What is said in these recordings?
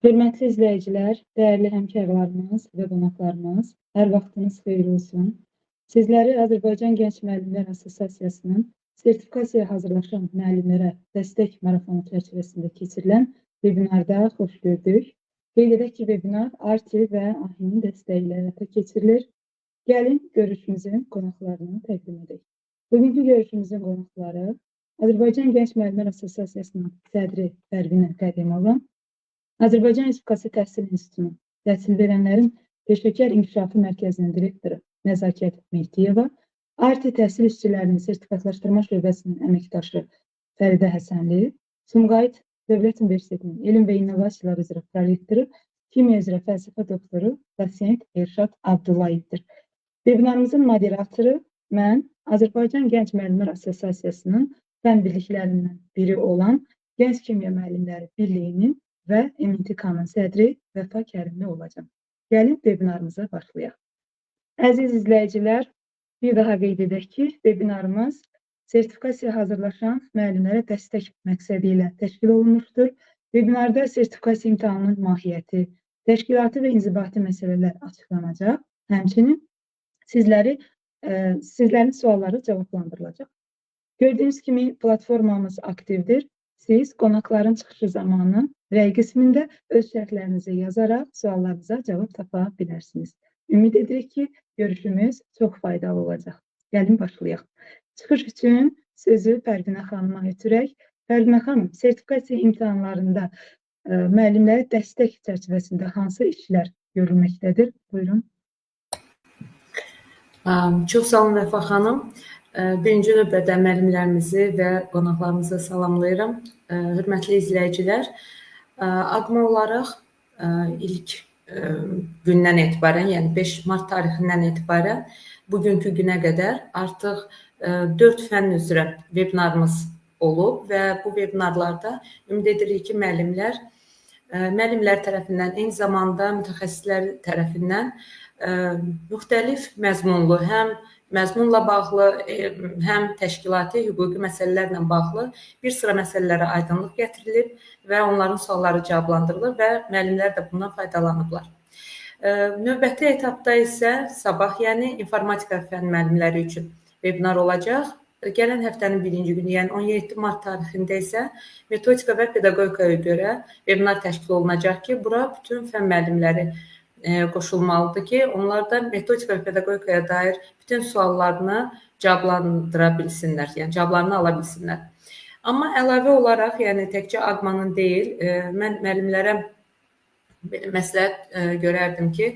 Hörmətli izləyicilər, dəyərli həmkarlarımız və qonaqlarımız, hər vaxtınız xeyir olsun. Sizləri Azərbaycan Gənc Müəllimlər Assosiasiyasının sertifikasiyaya hazırlaşan müəllimlərə dəstək marafonu çərçivəsində keçirilən webinarda xoş gördük. Qeyd edək ki, webinar ARTI və AHİ-nin dəstəyi ilə həyata keçirilir. Gəlin görüşümüzün qonaqlarını təqdim edək. Bugünkü görüşümüzün qonaqları Azərbaycan Gənc Müəllimlər Assosiasiyasının sədri Pərvinə Qədimova, Azərbaycan Respublikası Təhsil İnstitutunun təhsil verənlərin peşəkar inkişafı mərkəzinin direktoru Nəzakət Mehdiyeva, ARTI təhsil işçilərinin sertifikatlaşdırma şöbəsinin əməkdaşı Fəridə Həsənli, Sumqayıt Dövlət Universitetinin Elm və İnnovasiyalar üzrə prorektoru, Kimya üzrə fəlsəfə doktoru, dosent Elşad Abdullayevdir. Webinarımızın moderatoru mən Azərbaycan Gənc Müəllimlər Assosiasiyasının fənn birliklərindən biri olan Gənc Kimya Müəllimləri Birliyinin və MİTK-nın sədri Vəfa Kərimli olacaq. Gəlin webinarımıza başlayaq. Əziz izləyicilər, bir daha qeyd edək ki, webinarımız sertifikasiyaya hazırlaşan müəllimlərə dəstək məqsədi ilə təşkil olunmuşdur. Webinarda sertifikasiya imtahanının mahiyyəti, təşkilatı və inzibati məsələlər açıqlanacaq. Həmçinin sizlərin sualları cavablandırılacaq. Gördüyünüz kimi platformamız aktivdir. Siz qonaqların çıxışı zamanı rəy qismində öz şərhlərinizi yazaraq suallarınıza cavab tapa bilərsiniz. Ümid edirik ki, görüşümüz çox faydalı olacaq. Gəlin başlayaq. Çıxış üçün sözü Pərvinə xanıma ötürək. Pərvinə xanım, sertifikasiya imtahanlarında müəllimlərə dəstək çərçivəsində hansı işlər görülməkdədir? Buyurun. Çox sağ olun Vəfa xanım. Birinci növbədə müəllimlərimizi və qonaqlarımızı salamlayıram. Hörmətli izləyicilər, adma olaraq ilk gündən etibarən, yəni 5 mart tarixindən etibarən bugünkü günə qədər artıq 4 fənn üzrə webinarımız olub və bu webinarlarda ümid edirik ki, müəllimlər tərəfindən, eyni zamanda mütəxəssislər tərəfindən müxtəlif məzmunlu, həm məzmunla bağlı, həm təşkilati, hüquqi məsələlərlə bağlı bir sıra məsələlərə aydınlıq gətirilib və onların sualları cavablandırılır və müəllimlər də bundan faydalanıblar. Növbəti etapda isə sabah, yəni informatika fənn müəllimləri üçün webinar olacaq. Gələn həftənin birinci günü, yəni 17 mart tarixində isə metodika və pedaqogikaya görə webinar təşkil olunacaq ki, bura bütün fənn müəllimləri qoşulmalıdır ki, onlar da metodika və pedaqogikaya dair bütün suallarını cavablandıra bilsinlər, yəni cavablarını ala bilsinlər. Amma əlavə olaraq, yəni təkcə AQMA-nın deyil, mən müəllimlərə məsləhət görərdim ki,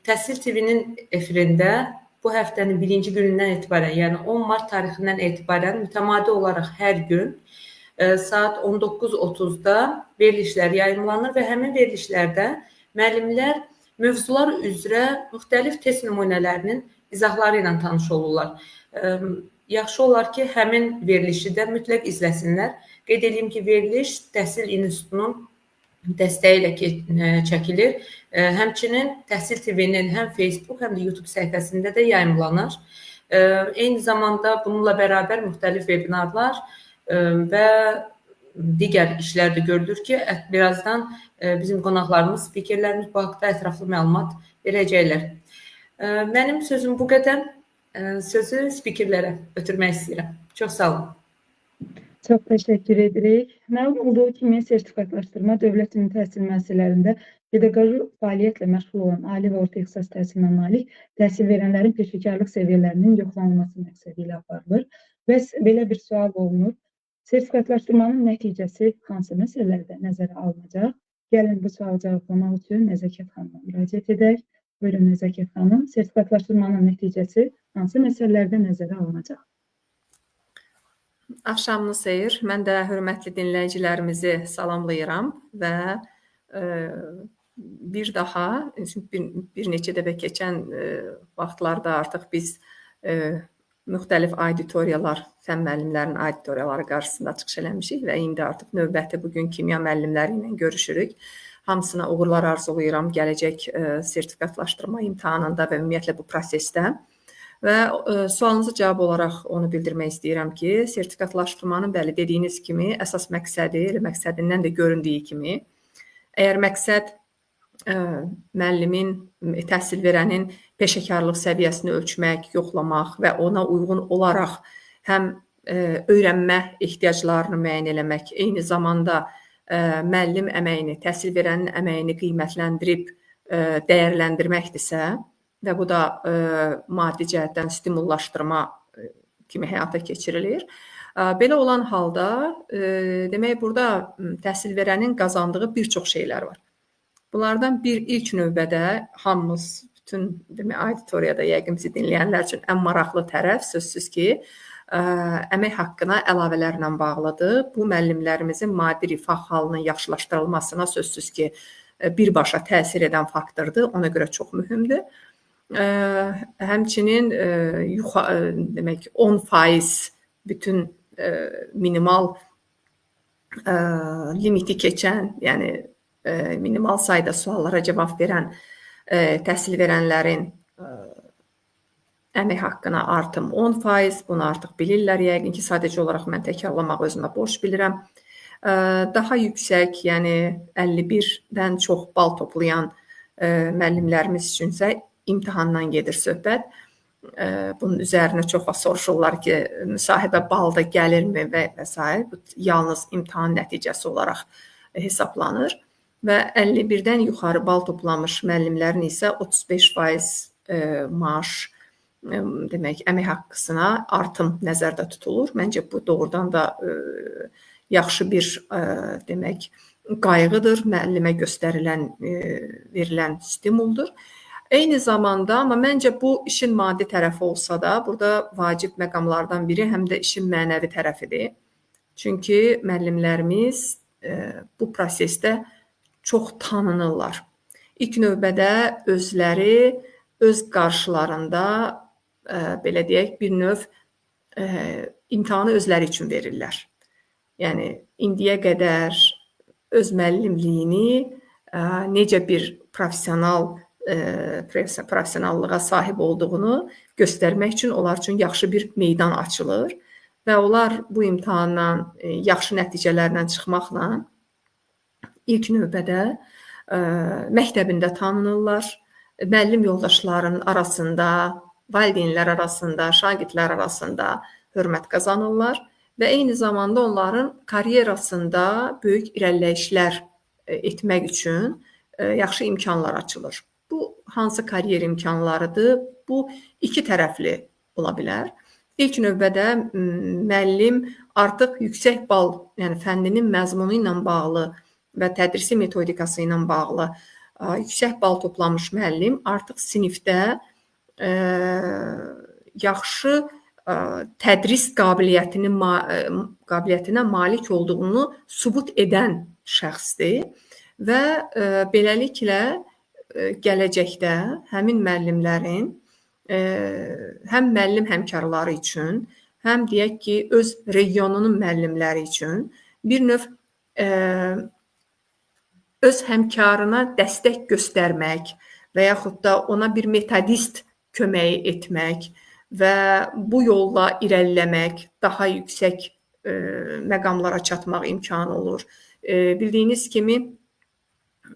Təhsil TV-nin efirində bu həftənin birinci günündən etibarən, yəni 10 mart tarixindən etibarən mütəmadi olaraq hər gün saat 19:30-da verilişlər yayımlanır və həmin verilişlərdə müəllimlər mövzular üzrə müxtəlif test nümunələrinin izahları ilə tanış olurlar. Yaxşı olar ki, həmin verilişi də mütləq izləsinlər. Qeyd edeyim ki, veriliş Təhsil İnstitutunun dəstəyi ilə çəkilir. Həmçinin Təhsil TV-nin həm Facebook, həm də YouTube səhifəsində də yayımlanır. Eyni zamanda bununla bərabər müxtəlif webinarlar və digər işlər də görülür ki, birazdan bizim qonaqlarımız, spikerlərimiz bu haqda ətraflı məlumat verəcəklər. Mənim sözüm bu qədər. Sözü spikerlərə ötürmək istəyirəm. Çox sağ olun. Çox təşəkkür edirik. Məlum olduğu kimi sertifikatlaşdırma dövlət ümumi təhsil müəssisələrində pedaqoji fəaliyyətlə məşğul olan ali və orta ixtisas təhsilinə malik təhsil verənlərin peşəkarlıq səviyyələrinin yoxlanılması məqsədi ilə aparılır. Və belə bir sual olunur. Sertifikatlaşdırmanın nəticəsi hansı məsələlərdə nəzərə alınacaq? Gəlin bu sualı cavablamaq üçün Nəzakət xanıma müraciət edək. Buyurun Nəzakət xanım, sertifikatlaşdırmanın nəticəsi hansı məsələlərdə nəzərə alınacaq? Axşamınız xeyir. Mən də hörmətli dinləyicilərimizi salamlayıram və bir daha bir neçə dəfə keçən vaxtlarda artıq biz müxtəlif auditoriyalar, fənn müəllimlərinin auditoriyaları qarşısında çıxış eləmişik və indi artıq növbəti bugün kimya müəllimləri ilə görüşürük. Hamısına uğurlar arzulayıram gələcək sertifikatlaşdırma imtahanında və ümumiyyətlə bu prosesdə. Və sualınızı cavab olaraq onu bildirmək istəyirəm ki, sertifikatlaşdırmanın bəli dediyiniz kimi əsas məqsədi, məqsədindən də göründüyü kimi Əgər məqsəd müəllimin, təhsil verənin peşəkarlıq səviyyəsini ölçmək, yoxlamaq və ona uyğun olaraq həm öyrənmə ehtiyaclarını müəyyən eləmək, eyni zamanda müəllim əməyini, təhsil verənin əməyini qiymətləndirib dəyərləndirməkdirsə və bu da maddi cəhətdən stimullaşdırma kimi həyata keçirilir. Belə olan halda demək burada təhsil verənin qazandığı bir çox şeylər var. Bunlardan ilk növbədə hamımız, bütün demək auditoriyada yəqin bizi dinləyənlər üçün ən maraqlı tərəf sözsüz ki, əmək haqqına əlavələrlə bağlıdır. Bu müəllimlərimizin maddi rifah halının yaxşılaşdırılmasına sözsüz ki, birbaşa təsir edən faktordur. Ona görə çox mühümdür. Həmçinin demək 10% bütün minimal limiti keçən, yəni minimal sayda suallara cavab verən təhsil verənlərin əmək haqqına artım 10%, bunu artıq bilirlər. Yəqin ki, sadəcə olaraq mən təkrarlamaq özümə borc bilirəm. Daha yüksək, yəni 51-dən çox bal toplayan müəllimlərimiz üçünsə imtahandan gedir söhbət. Bunun üzərinə çox vaxt soruşurlar ki, müsahibə balda gəlirmi və s. Bu yalnız imtahan nəticəsi olaraq hesablanır və 51-dən yuxarı bal toplamış müəllimlərin isə 35% maaş, demək əmək haqqısına artım nəzərdə tutulur. Məncə bu doğrudan da yaxşı bir demək qayğıdır, müəllimə göstərilən, verilən stimuldur. Eyni zamanda, amma məncə bu işin maddi tərəfi olsa da, burada vacib məqamlardan biri həm də işin mənəvi tərəfidir. Çünki müəllimlərimiz bu prosesdə çox tanınırlar. İlk növbədə özləri öz qarşılarında, belə deyək, bir növ imtahanı özləri üçün verirlər. Yəni, indiyə qədər öz müəllimliyini necə bir professionallığa sahib olduğunu göstərmək üçün onlar üçün yaxşı bir meydan açılır və onlar bu imtahandan yaxşı nəticələrlə çıxmaqla ilk növbədə məktəbində tanınırlar, müəllim yoldaşlarının arasında, valideynlər arasında, şagirdlər arasında hörmət qazanırlar və eyni zamanda onların karyerasında böyük irəliləyişlər etmək üçün yaxşı imkanlar açılır. Bu hansı karyer imkanlarıdır? Bu iki tərəfli ola bilər. İlk növbədə müəllim artıq yüksək bal, yəni fənninin məzmunu ilə bağlı və tədrisi metodikası ilə bağlı yüksək bal toplamış müəllim artıq sinifdə yaxşı tədris qabiliyyətinə malik olduğunu sübut edən şəxsdir və beləliklə gələcəkdə həmin müəllimlərin həm müəllim həmkarları üçün, həm deyək ki, öz regionunun müəllimləri üçün bir növ öz həmkarına dəstək göstərmək və yaxud da ona bir metodist köməyi etmək və bu yolla irəliləmək, daha yüksək məqamlara çatmaq imkanı olur. Bildiyiniz kimi,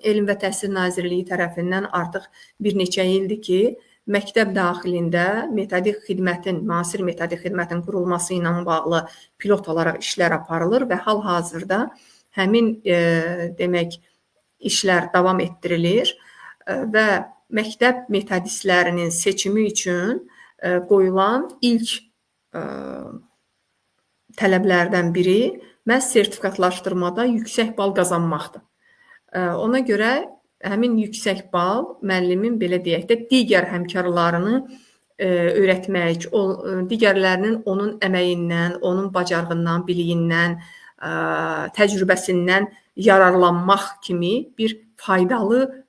Elm və Təhsil Nazirliyi tərəfindən artıq bir neçə ildir ki, məktəb daxilində metodik xidmətin, müasir metodik xidmətin qurulması ilə bağlı pilot olaraq işlər aparılır və hal-hazırda həmin demək işlər davam etdirilir və məktəb metodistlərinin seçimi üçün qoyulan ilk tələblərdən biri məhz sertifikatlaşdırmada yüksək bal qazanmaqdır. Ona görə həmin yüksək bal müəllimin, belə deyək də, digər həmkarlarını öyrətmək, digərlərinin onun əməyindən, onun bacarığından, biliyindən, təcrübəsindən yararlanmaq kimi bir faydalı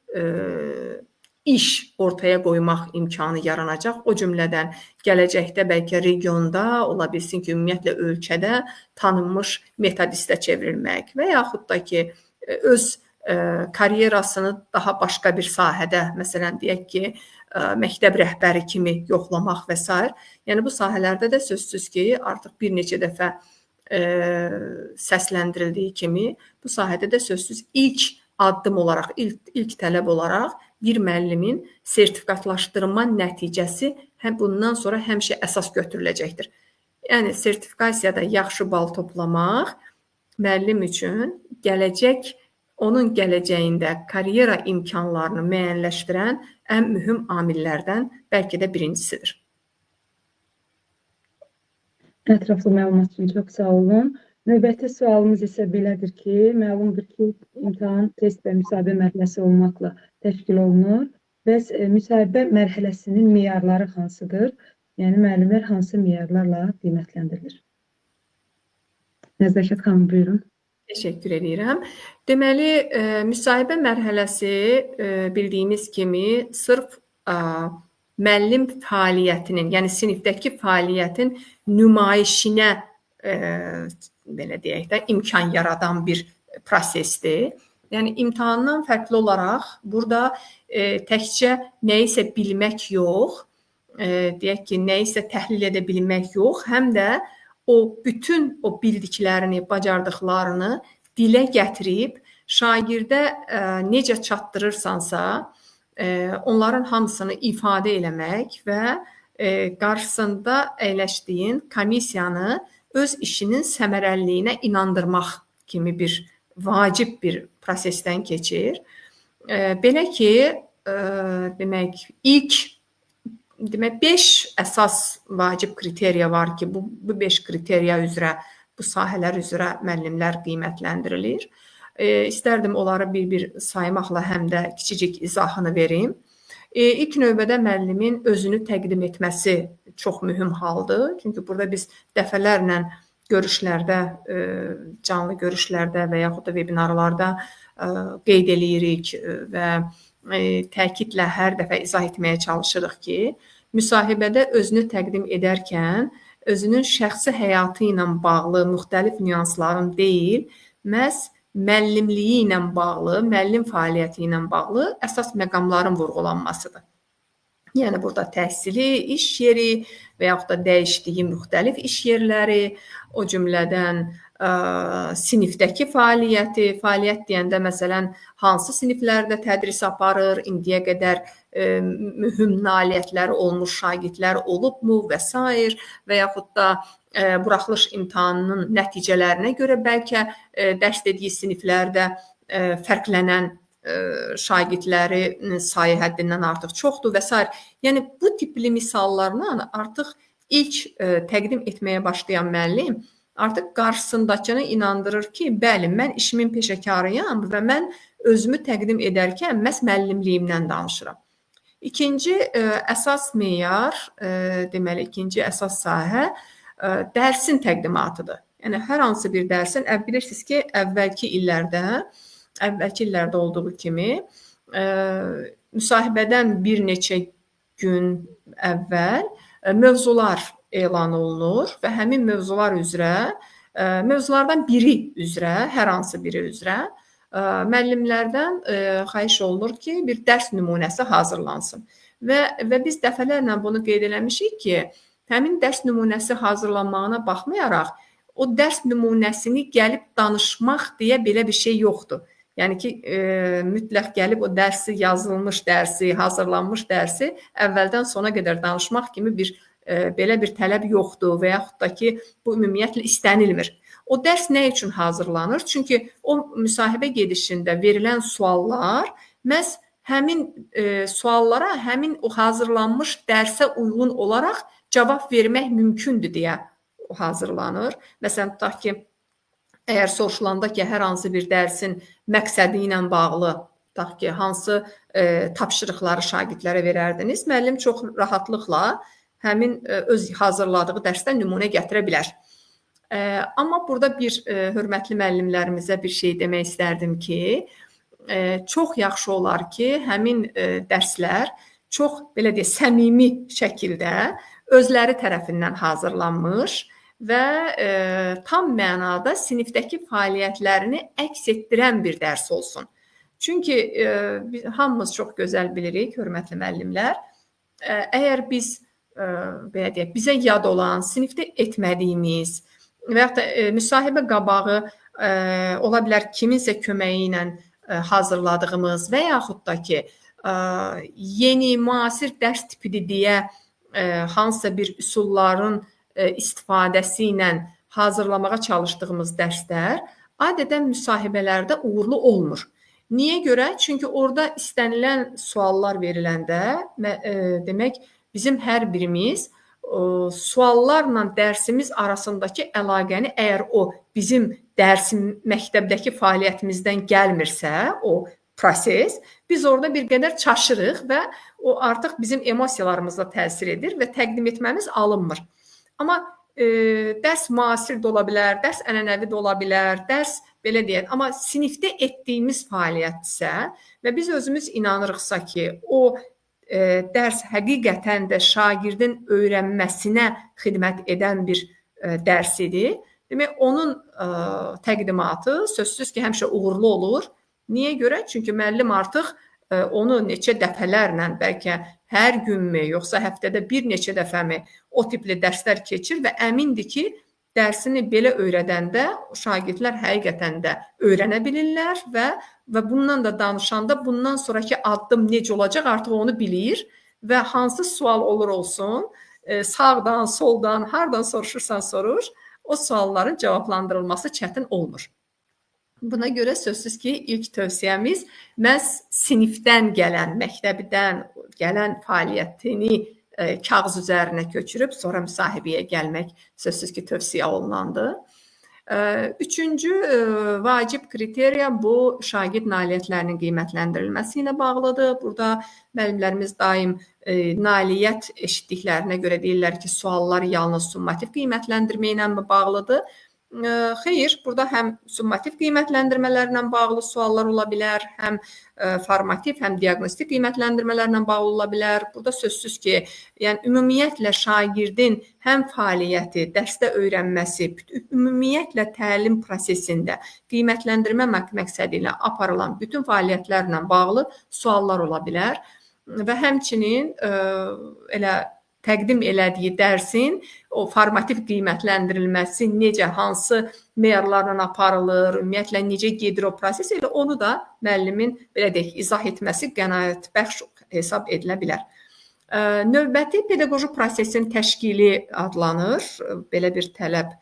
iş ortaya qoymaq imkanı yaranacaq. O cümlədən gələcəkdə bəlkə regionda, ola bilsin ki, ümumiyyətlə ölkədə tanınmış metodistə çevrilmək və yaxud da ki, öz karyerasını daha başqa bir sahədə, məsələn, deyək ki, məktəb rəhbəri kimi yoxlamaq və s. Yəni, bu sahələrdə də sözsüz ki, artıq bir neçə dəfə səsləndirildiyi kimi, bu sahədə də sözsüz ilk addım olaraq, ilk tələb olaraq bir müəllimin sertifikatlaşdırma nəticəsi bundan sonra həmişə əsas götürüləcəkdir. Yəni sertifikasiyada yaxşı bal toplamaq müəllim üçün onun gələcəyində karyera imkanlarını müəyyənləşdirən ən mühüm amillərdən bəlkə də birincisidir. Ətraflı məlumat üçün çox sağ olun. Növbəti sualımız isə belədir ki, məlumdur ki, imtahan, test və müsahibə mərhələsi olmaqla təşkil olunur. Bəs müsahibə mərhələsinin meyarları hansıdır? Yəni müəllimlər hansı meyarlarla qiymətləndirilir? Nəzakət xanım, buyurun. Təşəkkür edirəm. Deməli, müsahibə mərhələsi bildiyimiz kimi sırf müəllim fəaliyyətinin, yəni sinifdəki fəaliyyətin nümayişinə belə deyək də imkan yaradan bir prosesdir. Yəni imtahandan fərqli olaraq burada təkcə nəyisə bilmək yox, deyək ki, nəyisə təhlil edə bilmək yox, həm də bütün o bildiklərini, bacardıqlarını dilə gətirib şagirdə necə çatdırırsansa, onların hamısını ifadə eləmək və qarşısında əyləşdiyin komissiyanı öz işinin səmərəliliyinə inandırmaq kimi bir vacib bir prosesdən keçir. Belə ki, demək, ilk 5 əsas vacib kriteriya var ki, bu 5 kriteriya üzrə, bu sahələr üzrə müəllimlər qiymətləndirilir. İstərdim onları bir saymaqla həm də kiçicik izahını verim. İlk növbədə müəllimin özünü təqdim etməsi çox mühüm haldır. Çünki burada biz dəfələrlə görüşlərdə, canlı görüşlərdə və yaxud da webinarlarda qeyd eləyirik və təkidlə hər dəfə izah etməyə çalışırıq ki, müsahibədə özünü təqdim edərkən özünün şəxsi həyatı ilə bağlı müxtəlif nüansların deyil, məhz müəllimliyi ilə bağlı, müəllim fəaliyyəti ilə bağlı əsas məqamların vurğulanmasıdır. Yəni burada təhsili, iş yeri və yaxud da dəyişdiyi müxtəlif iş yerləri, o cümlədən sinifdəki fəaliyyət deyəndə məsələn hansı siniflərdə tədris aparır, indiyə qədər mühüm nailiyyətləri olmuş şagirdlər olubmu və s. və yaxud da buraxılış imtahanının nəticələrinə görə bəlkə dərs dediyi siniflərdə fərqlənən şagirdləri sayı həddindən artıq çoxdur və s. Yəni bu tipli misallarla artıq ilk təqdim etməyə başlayan müəllim artıq qarşısındakını inandırır ki, bəli, mən işimin peşəkarıyam və mən özümü təqdim edərkən məhz müəllimliyimdən danışıram. İkinci əsas meyar, deməli, ikinci əsas sahə dərsin təqdimatıdır. Yəni, hər hansı bir dərsin, bilirsiniz ki, əvvəlki illərdə olduğu kimi müsahibədən bir neçə gün əvvəl mövzular elan olunur və həmin mövzulardan biri üzrə, hər hansı biri üzrə müəllimlərdən xahiş olunur ki, bir dərs nümunəsi hazırlansın. Və biz dəfələrlə bunu qeyd eləmişik ki, həmin dərs nümunəsi hazırlanmağına baxmayaraq, o dərs nümunəsini gəlib danışmaq deyə belə bir şey yoxdur. Yəni ki, mütləq gəlib o dərsi, yazılmış dərsi, hazırlanmış dərsi əvvəldən sona qədər danışmaq kimi belə bir tələb yoxdur və yaxud da ki, bu ümumiyyətlə istənilmir. O dərs nə üçün hazırlanır? Çünki o müsahibə gedişində verilən suallar məhz həmin suallara, həmin o hazırlanmış dərsə uyğun olaraq cavab vermək mümkündür deyə hazırlanır. Məsələn, tutaq ki, əgər soruşulanda ki, hər hansı bir dərsin məqsədi ilə bağlı, tutaq ki, hansı tapşırıqları şagirdlərə verərdiniz, müəllim çox rahatlıqla həmin öz hazırladığı dərsdən nümunə gətirə bilər. Amma burada hörmətli müəllimlərimizə bir şey demək istərdim ki, çox yaxşı olar ki, həmin dərslər çox, belə deyək, səmimi şəkildə özləri tərəfindən hazırlanmış və tam mənada sinifdəki fəaliyyətlərini əks etdirən bir dərs olsun. Çünki hamımız çox gözəl bilirik, hörmətli müəllimlər, əgər biz belə deyək, bizə yad olan, sinifdə etmədiyimiz və yaxud da müsahibə qabağı ola bilər kiminsə köməyi ilə hazırladığımız və yaxud da ki, yeni müasir dərs tipidir deyə hansısa bir üsulların istifadəsi ilə hazırlamağa çalışdığımız dərslər adətən müsahibələrdə uğurlu olmur. Niyə görə? Çünki orada istənilən suallar veriləndə demək bizim hər birimiz suallarla dərsimiz arasındakı əlaqəni əgər o bizim dərsin məktəbdəki fəaliyyətimizdən gəlmirsə, o proses, biz orada bir qədər çaşırıq və o artıq bizim emosiyalarımıza təsir edir və təqdim etməmiz alınmır. Amma dərs müasir də ola bilər, dərs ənənəvi də ola bilər, dərs belə deyək, amma sinifdə etdiyimiz fəaliyyətsə və biz özümüz inanırıqsa ki, o dərs həqiqətən də şagirdin öyrənməsinə xidmət edən bir dərs idi. Demək, onun təqdimatı sözsüz ki, həmişə uğurlu olur. Niyə görə? Çünki müəllim artıq onu neçə dəfələrlə, bəlkə hər günmü, yoxsa həftədə bir neçə dəfəmi o tipli dərslər keçir və əmindir ki, dərsini belə öyrədəndə şagirdlər həqiqətən də öyrənə bilirlər və bundan da danışanda bundan sonraki addım necə olacaq artıq onu bilir və hansı sual olur olsun, sağdan, soldan, hardan soruşursan soruş, o sualların cavablandırılması çətin olmur. Buna görə sözsüz ki, ilk tövsiyəmiz məhz sinifdən gələn, məktəbdən gələn fəaliyyətini kağız üzərinə köçürüb, sonra müsahibəyə gəlmək sözsüz ki, tövsiyə olunandır. Üçüncü vacib kriteriya bu şagird nailiyyətlərinin qiymətləndirilməsi ilə bağlıdır. Burada müəllimlərimiz daim nailiyyət eşitdiklərinə görə deyirlər ki, suallar yalnız summativ qiymətləndirmə ilə bağlıdır. Xeyr, burada həm summativ qiymətləndirmələrlə bağlı suallar ola bilər, həm formativ, həm diaqnostik qiymətləndirmələrlə bağlı ola bilər. Burada sözsüz ki, yəni ümumiyyətlə şagirdin həm fəaliyyəti, dərsdə öyrənməsi, ümumiyyətlə təlim prosesində qiymətləndirmə məqsədi ilə aparılan bütün fəaliyyətlərlə bağlı suallar ola bilər və həmçinin elə təqdim elədiyi dərsin o formativ qiymətləndirilməsi necə, hansı meyarlarla aparılır, ümumiyyətlə necə gedir o proses, elə onu da müəllimin belə deyək, izah etməsi qənaətbəxş hesab edilə bilər. Növbəti pedaqoji prosesin təşkili adlanır, belə bir tələb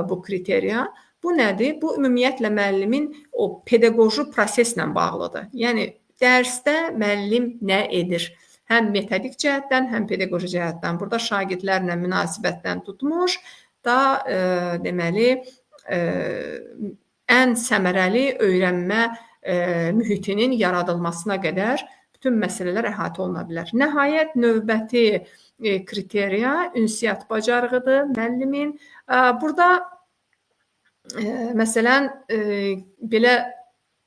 bu kriteriya. Bu nədir? Bu ümumiyyətlə müəllimin o pedaqoji proseslə bağlıdır. Yəni dərsdə müəllim nə edir? Həm metodik cəhətdən, həm pedaqoji cəhətdən. Burada şagirdlərlə münasibətdən tutmuş da deməli ən səmərəli öyrənmə mühitinin yaradılmasına qədər bütün məsələlər əhatə oluna bilər. Nəhayət növbəti kriteriya ünsiyyət bacarığıdır müəllimin. Burada məsələn belə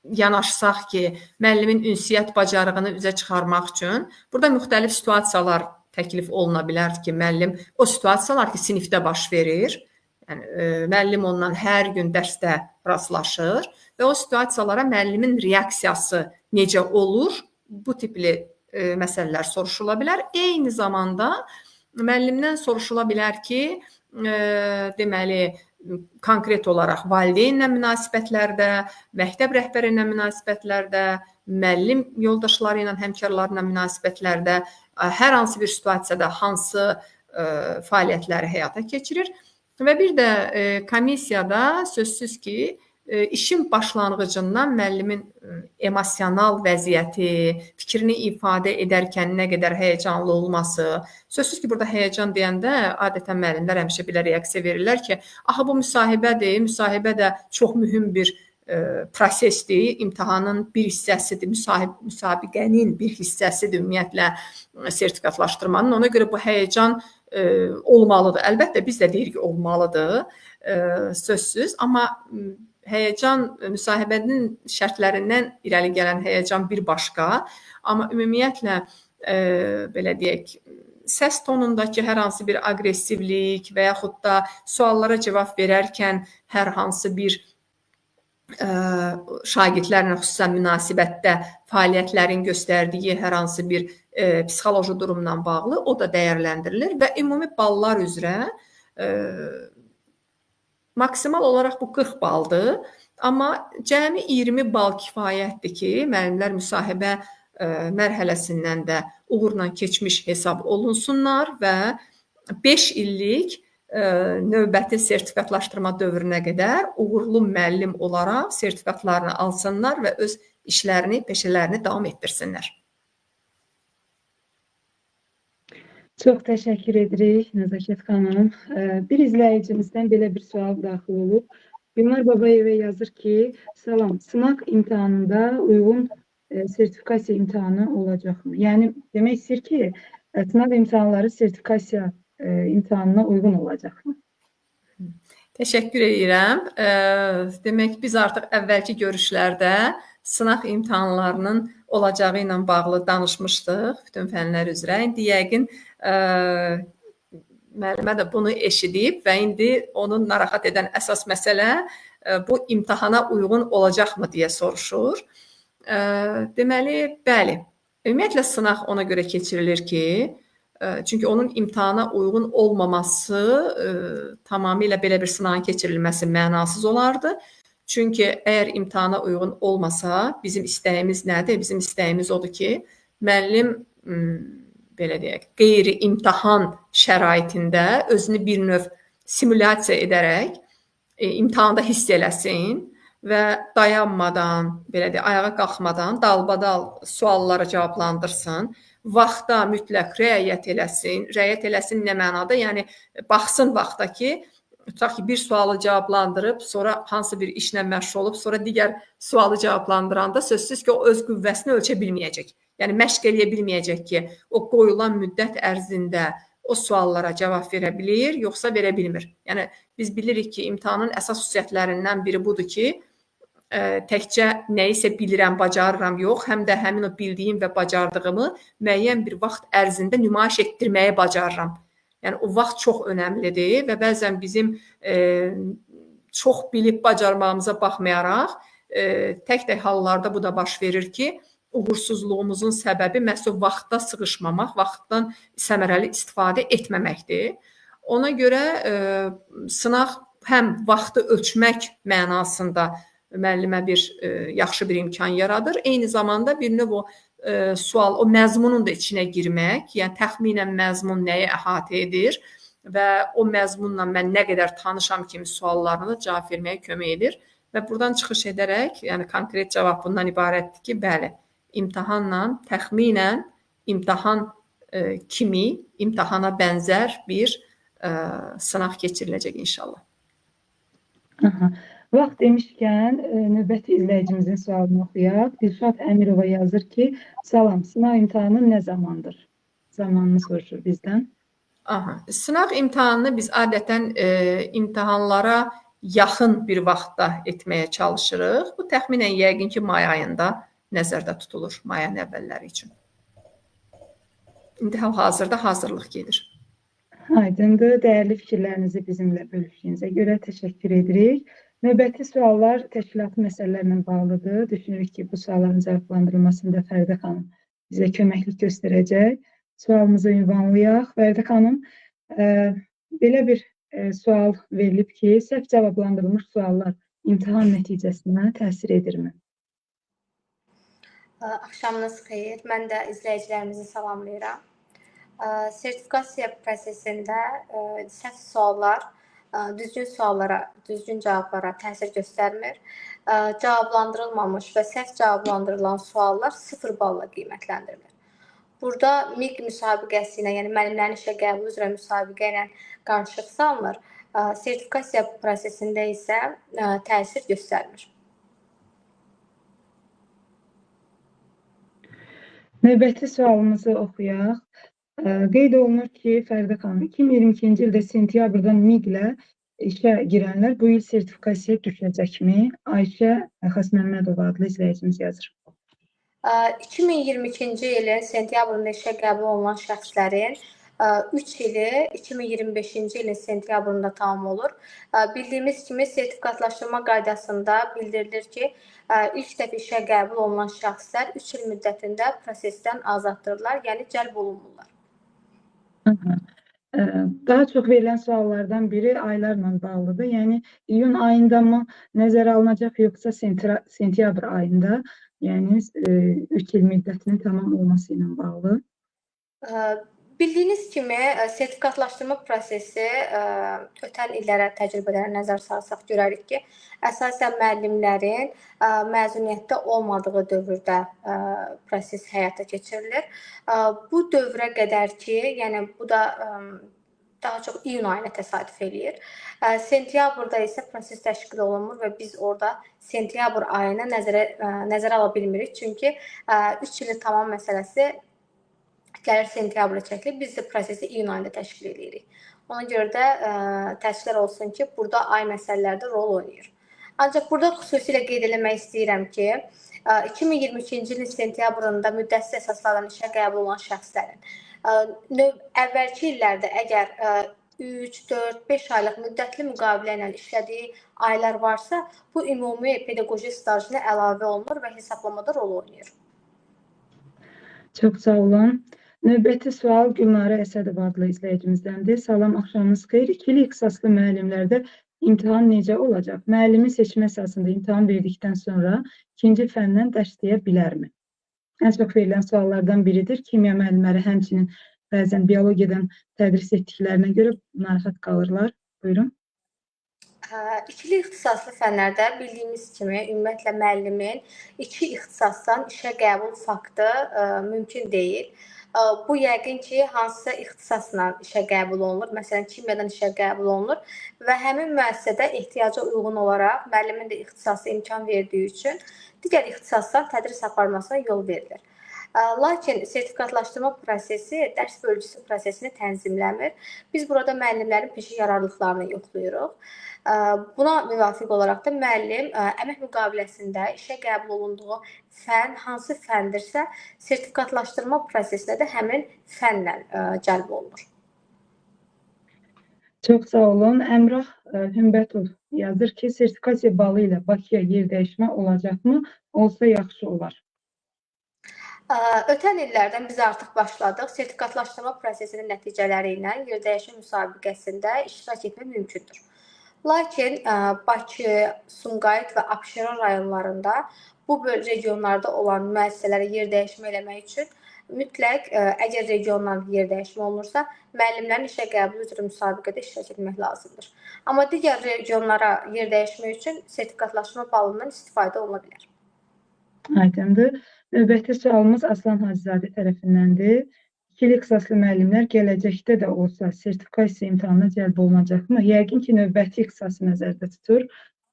yanaşsaq ki, müəllimin ünsiyyət bacarığını üzə çıxarmaq üçün burada müxtəlif situasiyalar təklif oluna bilər ki, müəllim o situasiyalar ki, sinifdə baş verir, yəni müəllim ondan hər gün dərsdə rastlaşır və o situasiyalara müəllimin reaksiyası necə olur, bu tipli məsələlər soruşula bilər. Eyni zamanda müəllimdən soruşula bilər ki, deməli, konkret olaraq valideynlə münasibətlərdə, məktəb rəhbəri ilə münasibətlərdə, müəllim yoldaşları ilə, həmkarları ilə münasibətlərdə, hər hansı bir situasiyada hansı fəaliyyətləri həyata keçirir və bir də komissiyada sözsüz ki, işin başlanğıcından müəllimin emosional vəziyyəti, fikrini ifadə edərkən nə qədər həyəcanlı olması, sözsüz ki, burada həyəcan deyəndə adətən müəllimlər həmişə belə reaksiya verirlər ki, aha bu müsahibədir, müsahibə də çox mühüm bir prosesdir, imtahanın bir hissəsidir, müsabiqənin bir hissəsidir ümumiyyətlə sertifikatlaşdırmanın. Ona görə bu həyəcan olmalıdır. Əlbəttə biz də deyirik ki, olmalıdır, sözsüz, amma həyəcan müsahibənin şərtlərindən irəli gələn həyəcan bir başqa, amma ümumiyyətlə belə deyək, səs tonundakı hər hansı bir aqressivlik və yaxud da suallara cavab verərkən hər hansı bir şagirdlərlə xüsusən münasibətdə fəaliyyətlərin göstərdiyi hər hansı bir psixoloji durumla bağlı o da dəyərləndirilir və ümumi ballar üzrə Maksimal olaraq bu 40 baldır. Amma cəmi 20 bal kifayətdir ki, müəllimlər müsahibə mərhələsindən də uğurla keçmiş hesab olunsunlar və 5 illik növbəti sertifikatlaşdırma dövrünə qədər uğurlu müəllim olaraq sertifikatlarını alsınlar və öz işlərini, peşələrini davam etdirsinlər. Çox təşəkkür edirik Nəzakət xanım. Bir izləyicimizdən belə bir sual daxil olub. Gülnar Babayeva yazır ki, salam, sınaq imtahanında uyğun sertifikasiya imtahanı olacaqmı? Yəni, demək istəyir ki, sınaq imtahanları sertifikasiya imtahanına uyğun olacaqmı? Təşəkkür edirəm. Demək, biz artıq əvvəlki görüşlərdə sınaq imtahanlarının olacağı ilə bağlı danışmışdıq bütün fənlər üzrə. İndi yəqin müəllimə də bunu eşidib və indi onu narahat edən əsas məsələ bu imtahana uyğun olacaqmı deyə soruşur. Deməli, bəli. Ümumiyyətlə sınaq ona görə keçirilir ki, çünki onun imtahana uyğun olmaması tamamilə belə bir sınağın keçirilməsi mənasız olardı. Çünki əgər imtahana uyğun olmasa, bizim istəyimiz nədir? Bizim istəyimiz odur ki, müəllim belə deyək, qeyri-imtahan şəraitində özünü bir növ simulyasiya edərək imtahanda hiss eləsin və dayanmadan, belə deyək, ayağa qalxmadan dalbadal sualları cavablandırsın. Vaxta mütləq riayət eləsin. Riayət eləsin nə mənada? Yəni, baxsın vaxta ki, tutaq ki, bir sualı cavablandırıb, sonra hansı bir işlə məşğul olub, sonra digər sualı cavablandıranda sözsüz ki, o öz qüvvəsini ölçə bilməyəcək. Yəni, məşq eləyə bilməyəcək ki, o qoyulan müddət ərzində o suallara cavab verə bilir, yoxsa verə bilmir. Yəni, biz bilirik ki, imtahanın əsas xüsusiyyətlərindən biri budur ki, təkcə nəyisə bilirəm, bacarıram yox, həm də həmin o bildiyim və bacardığımı müəyyən bir vaxt ərzində nümayiş etdirməyi bacarıram. Yəni, o vaxt çox önəmlidir və bəzən bizim çox bilib bacarmağımıza baxmayaraq, tək-tək hallarda bu da baş verir ki, uğursuzluğumuzun səbəbi məhz o vaxtda sıxışmamaq, vaxtdan səmərəli istifadə etməməkdir. Ona görə sınaq həm vaxtı ölçmək mənasında müəllimə bir yaxşı bir imkan yaradır. Eyni zamanda bir növ o sual, o məzmunun da içinə girmək, yəni təxminən məzmun nəyi əhatə edir və o məzmunla mən nə qədər tanışam kimi suallarına cavab verməyə kömək edir və buradan çıxış edərək, yəni konkret cavab bundan ibarətdir ki, bəli, imtahanla təxminən imtahan kimi imtahana bənzər bir sınaq keçiriləcək inşallah. Vaxt demişkən, növbəti izləyicimizin sualını oxuyaq. Dilşad Əmirova yazır ki, salam, sınaq imtahanı nə zamandır? Zamanını soruşur bizdən. Sınaq imtahanını biz adətən imtahanlara yaxın bir vaxtda etməyə çalışırıq. Bu təxminən yəqin ki, may ayında nəzərdə tutulur, mayın əvvəlləri üçün. İndi hal-hazırda hazırlıq gedir. Aydındır. Dəyərli fikirlərinizi bizimlə bölüşdüyünüzə görə təşəkkür edirik. Növbəti suallar təşkilatı məsələlərlə bağlıdır. Düşünürük ki, bu sualların cavablandırılmasında Fəridə xanım bizə köməklik göstərəcək. Sualımızı ünvanlayaq. Fəridə xanım, belə bir sual verilib ki, səhv cavablandırılmış suallar imtahan nəticəsinə təsir edirmi? Axşamınız xeyir. Mən də izləyicilərimizi salamlayıram. Sertifikasiya prosesində səhv suallar düzgün suallara, düzgün cavablara təsir göstərmir. Cavablandırılmamış və səhv cavablandırılan suallar 0 balla qiymətləndirilir. Burada MİQ müsabiqəsi ilə, yəni müəllimlərin işə qəbulu üzrə müsabiqə ilə qarşılıq salınır. Sertifikasiya prosesində isə təsir göstərmir. Növbəti sualımızı oxuyaq. Qeyd olunur ki, Fəridə xanım, 2022-ci ildə sentyabrdan MİQ ilə işə girənlər bu il sertifikasiya düşəcəkmi? Ayşə Xasməmmədova adlı izləyicimiz yazır. 2022-ci ilin sentyabrında işə qəbul olunan şəxslərin 3 ili 2025-ci ilin sentyabrında tamam olur. Bildiyimiz kimi sertifikatlaşdırma qaydasında bildirilir ki, ilk dəfə işə qəbul olunan şəxslər 3 il müddətində prosesdən azaddırlar, yəni cəlb olunmurlar. Daha çox verilən suallardan biri aylarla bağlıdır. Yəni iyun ayında mı nəzərə alınacaq yoxsa sentyabr ayında? Yəni 3 il müddətinin tamam olması ilə bağlı. Bildiyiniz kimi sertifikatlaşdırma prosesi ötən illərə, təcrübələrə nəzər salsaq görərik ki, əsasən müəllimlərin məzuniyyətdə olmadığı dövrdə proses həyata keçirilir. Bu dövrə qədər ki, yəni bu da daha çox iyun ayına təsadüf eləyir. Sentyabrda isə proses təşkil olunmur və biz orada sentyabr ayına nəzərə ala bilmirik. Çünki 3 ili tamam məsələsi gəlir sentyabra çəkilir. Biz də prosesi iyun ayında təşkil edirik. Ona görə də təəssüflər olsun ki, burada ay məsələlərdə rol oynayır. Ancaq burada xüsusilə qeyd etmək istəyirəm ki, 2022-ci ilin sentyabrında müddətsiz əsaslardan işə qəbul olunan şəxslərin əvvəlki illərdə əgər 3, 4, 5 aylıq müddətli müqavilə ilə işlədiyi aylar varsa, bu ümumi pedaqoji stajına əlavə olunur və hesablamada rol oynayır. Çox sağ olun. Növbəti sual Gülnarə Əsədov adlı izləyicimizdəndir. Salam, axşamınız xeyir. İkili ixtisaslı müəllimlərdə imtahan necə olacaq? Müəllimin seçimi əsasında imtahan verdikdən sonra ikinci fəndən dərs deyə bilərmi? Ən çox verilən suallardan biridir. Kimya müəllimləri həmçinin bəzən biologiyadan tədris etdiklərinə görə narahat qalırlar. Buyurun. İkili ixtisaslı fənlərdə bildiyimiz kimi ümumiyyətlə müəllimin iki ixtisasdan işə qəbul faktı mümkün deyil. Bu yəqin ki, hansısa ixtisasla işə qəbul olunur. Məsələn, kimyadan işə qəbul olunur və həmin müəssisədə ehtiyaca uyğun olaraq müəllimin də ixtisası imkan verdiyi üçün digər ixtisasdan tədris aparmasına yol verilir. Lakin sertifikatlaşdırma prosesi dərs bölgüsü prosesini tənzimləmir. Biz burada müəllimlərin peşə yararlılıqlarını yoxlayırıq. Buna müvafiq olaraq da müəllim əmək müqaviləsində işə qəbul olunduğu fən hansı fəndirsə, sertifikatlaşdırma prosesinə də həmin fənlə cəlb olunur. Çox sağ olun. Əmrah Hümbətov yazır ki, sertifikasiya balı ilə Bakıya yer dəyişmə olacaqmı? Olsa yaxşı olar. Ötən illərdən biz artıq başladıq. Sertifikatlaşdırma prosesinin nəticələri ilə yer dəyişmə müsabiqəsində iştirak etmək mümkündür. Lakin Bakı, Sumqayıt və Abşeron rayonlarında bu regionlarda olan müəssisələrə yer dəyişmə eləmək üçün mütləq əgər regionlarda yer dəyişmə olunursa, müəllimlərin işə qəbulu üzrə müsabiqədə iştirak etmək lazımdır. Amma digər regionlara yer dəyişmək üçün sertifikatlaşdırma balından istifadə oluna bilər. Aydındır. Növbəti sualımız Aslan Hacızadə tərəfindəndir. İkili ixtisaslı müəllimlər gələcəkdə də olsa sertifikasiya imtahanına cəlb olunacaqmı? Yəqin ki, növbəti ixtisası nəzərdə tutur.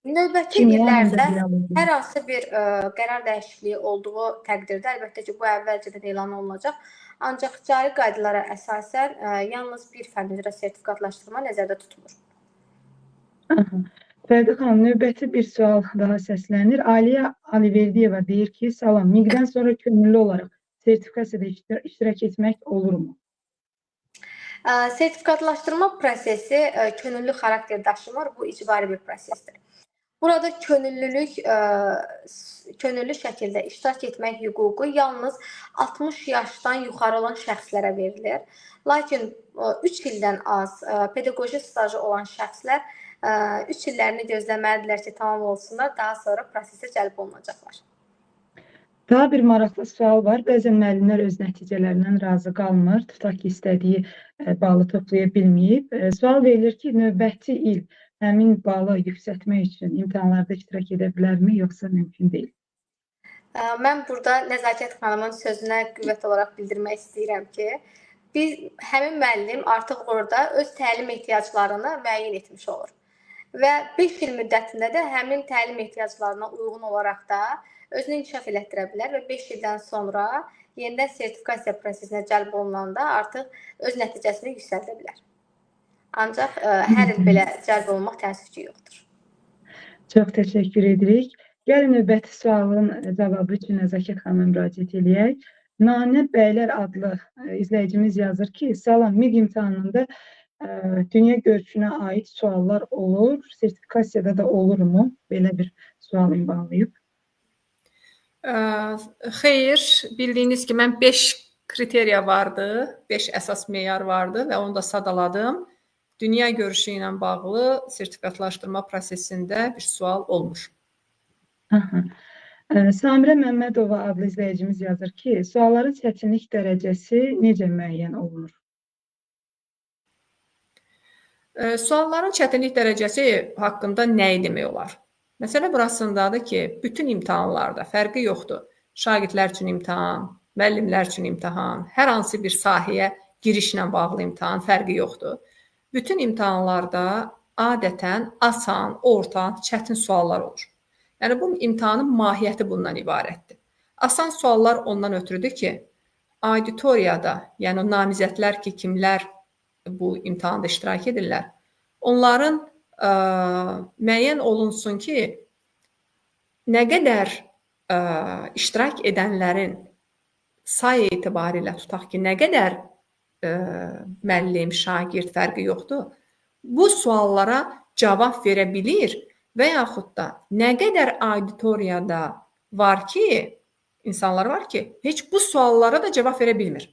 Növbəti illərdə hər hansı bir qərar dəyişikliyi olduğu təqdirdə əlbəttə ki, bu əvvəlcədən elan olunacaq. Ancaq cari qaydalara əsasən yalnız bir fənn üzrə sertifikatlaşdırma nəzərdə tutulur. Fərdi xanım, növbəti bir sual daha səslənir. Aliyə Aliverdiyeva deyir ki, salam, miqdən sonra könüllü olaraq sertifikasiyada iştirak etmək olurmu? Sertifikatlaşdırma prosesi könüllü xarakter daşımır, bu icbari bir prosesdir. Burada könüllü şəkildə iştirak etmək hüququ yalnız 60 yaşdan yuxarı olan şəxslərə verilir. Lakin 3 ildən az pedaqoji stajı olan şəxslər 3 illərini gözləməlidirlər ki, tamam olsunlar, daha sonra prosesə cəlb olunacaqlar. Daha bir maraqlı sual var. Bəzən müəllimlər öz nəticələrindən razı qalmır. Tutaq ki, istədiyi balı toplaya bilməyib. Sual verilir ki, növbəti il həmin balı yüksəltmək üçün imtahanlarda iştirak edə bilərmi, yoxsa mümkün deyil? Mən burada Nəzakət xanımın sözünə qüvvət olaraq bildirmək istəyirəm ki, həmin müəllim artıq orada öz təlim ehtiyaclarını müəyyən etmiş olur. Və 5 il müddətində də həmin təlim ehtiyaclarına uyğun olaraq da özünü inkişaf elətdirə bilər və 5 ildən sonra yenidən sertifikasiya prosesinə cəlb olunanda artıq öz nəticəsini yüksəldə bilər. Ancaq hər il belə cəlb olunmaq təəssüf ki, yoxdur. Çox təşəkkür edirik. Gəlin növbəti sualın cavabı üçün Nəzakət xanıma müraciət edək. Nanə Bəylər adlı izləyicimiz yazır ki, salam, MİQ imtahanında dünya görüşünə aid suallar olur. Sertifikasiyada da olurmu? Belə bir sual ünvanlayıb. Xeyr, bildiyiniz ki, mən 5 kriteriya vardı, 5 əsas meyar vardı və onu da sadaladım. Dünya görüşü ilə bağlı sertifikatlaşdırma prosesində bir sual olmur. Aha. Samirə Məmmədova adlı izləyicimiz yazır ki, sualların çətinlik dərəcəsi necə müəyyən olunur? Sualların çətinlik dərəcəsi haqqında nəyi demək olar? Məsələ burasındadır ki, bütün imtahanlarda fərqi yoxdur. Şagirdlər üçün imtahan, müəllimlər üçün imtahan, hər hansı bir sahəyə girişlə bağlı imtahan fərqi yoxdur. Bütün imtahanlarda adətən asan, orta, çətin suallar olur. Yəni bu imtahanın mahiyyəti bundan ibarətdir. Asan suallar ondan ötürüdür ki, auditoriyada, yəni o namizədlər ki, kimlər bu imtahanda iştirak edirlər, onların müəyyən olunsun ki, nə qədər iştirak edənlərin sayı etibarilə tutaq ki, nə qədər müəllim, şagird fərqi yoxdur, bu suallara cavab verə bilir və yaxud da nə qədər auditoriyada var ki, insanlar var ki, heç bu suallara da cavab verə bilmir.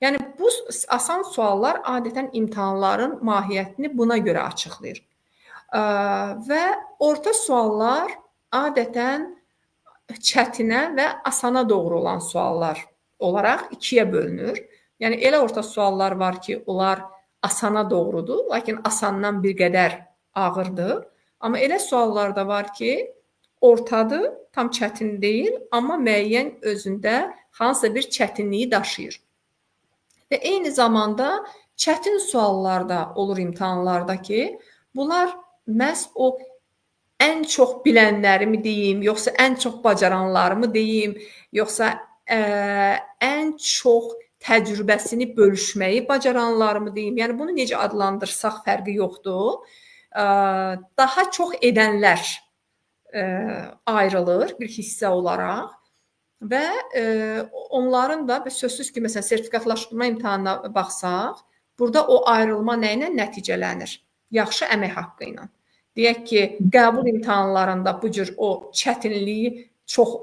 Yəni, bu asan suallar adətən imtahanların mahiyyətini buna görə açıqlayır. Və orta suallar adətən çətinə və asana doğru olan suallar olaraq ikiyə bölünür. Yəni, elə orta suallar var ki, onlar asana doğrudur, lakin asandan bir qədər ağırdır. Amma elə suallar da var ki, ortadır, tam çətin deyil, amma müəyyən özündə hansısa bir çətinliyi daşıyır. Və eyni zamanda çətin suallar da olur imtahanlarda ki, bunlar məhz o ən çox bilənlərimi deyim, yoxsa ən çox bacaranlarımı deyim, yoxsa ən çox təcrübəsini bölüşməyi bacaranlarımı deyim. Yəni bunu necə adlandırsaq fərqi yoxdur. Daha çox edənlər ayrılır bir hissə olaraq və onların da sözsüz ki, məsələn, sertifikatlaşdırma imtahanına baxsaq, burada o ayrılma nə ilə nəticələnir? Yaxşı əmək haqqı ilə. Deyək ki, qəbul imtahanlarında bu cür o çətinliyi çox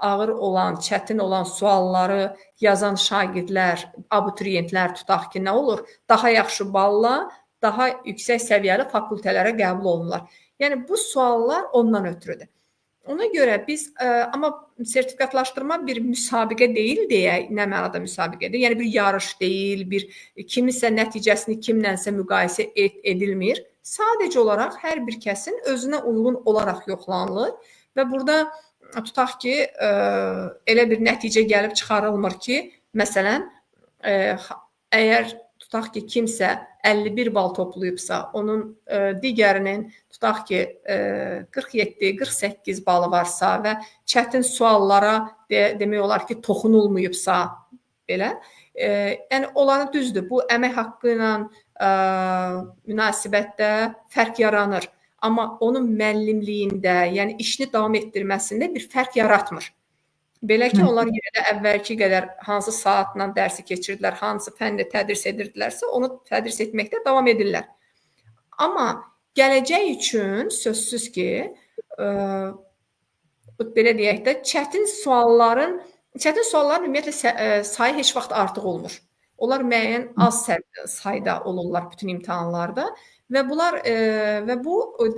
ağır olan, çətin olan sualları yazan şagirdlər, abituriyentlər tutaq ki, nə olur? Daha yaxşı balla, daha yüksək səviyyəli fakültələrə qəbul olunurlar. Yəni, bu suallar ondan ötürüdür. Ona görə biz, amma sertifikatlaşdırma bir müsabiqə deyil deyə, nə mənada müsabiqədir? Yəni, bir yarış deyil, bir kimisə nəticəsini kimlənsə müqayisə edilmir. Sadəcə olaraq hər bir kəsin özünə uyğun olaraq yoxlanılır və burada tutaq ki, elə bir nəticə gəlib çıxarılmır ki, məsələn, əgər tutaq ki, kimsə 51 bal toplayıbsa, onun digərinin tutaq ki, 47-48 balı varsa və çətin suallara demək olar ki, toxunulmayıbsa belə, yəni onların düzdür, bu əmək haqqı ilə münasibətdə fərq yaranır. Amma onun müəllimliyində, yəni işini davam etdirməsində bir fərq yaratmır. Belə ki, onlar yenə də əvvəlki qədər hansı saatla dərsi keçirdilər, hansı fənni tədris edirdilərsə, onu tədris etməkdə davam edirlər. Amma gələcək üçün sözsüz ki, belə deyək də, çətin sualların ümumiyyətlə sayı heç vaxt artıq olmur. Onlar müəyyən az sayda olurlar bütün imtahanlarda və bu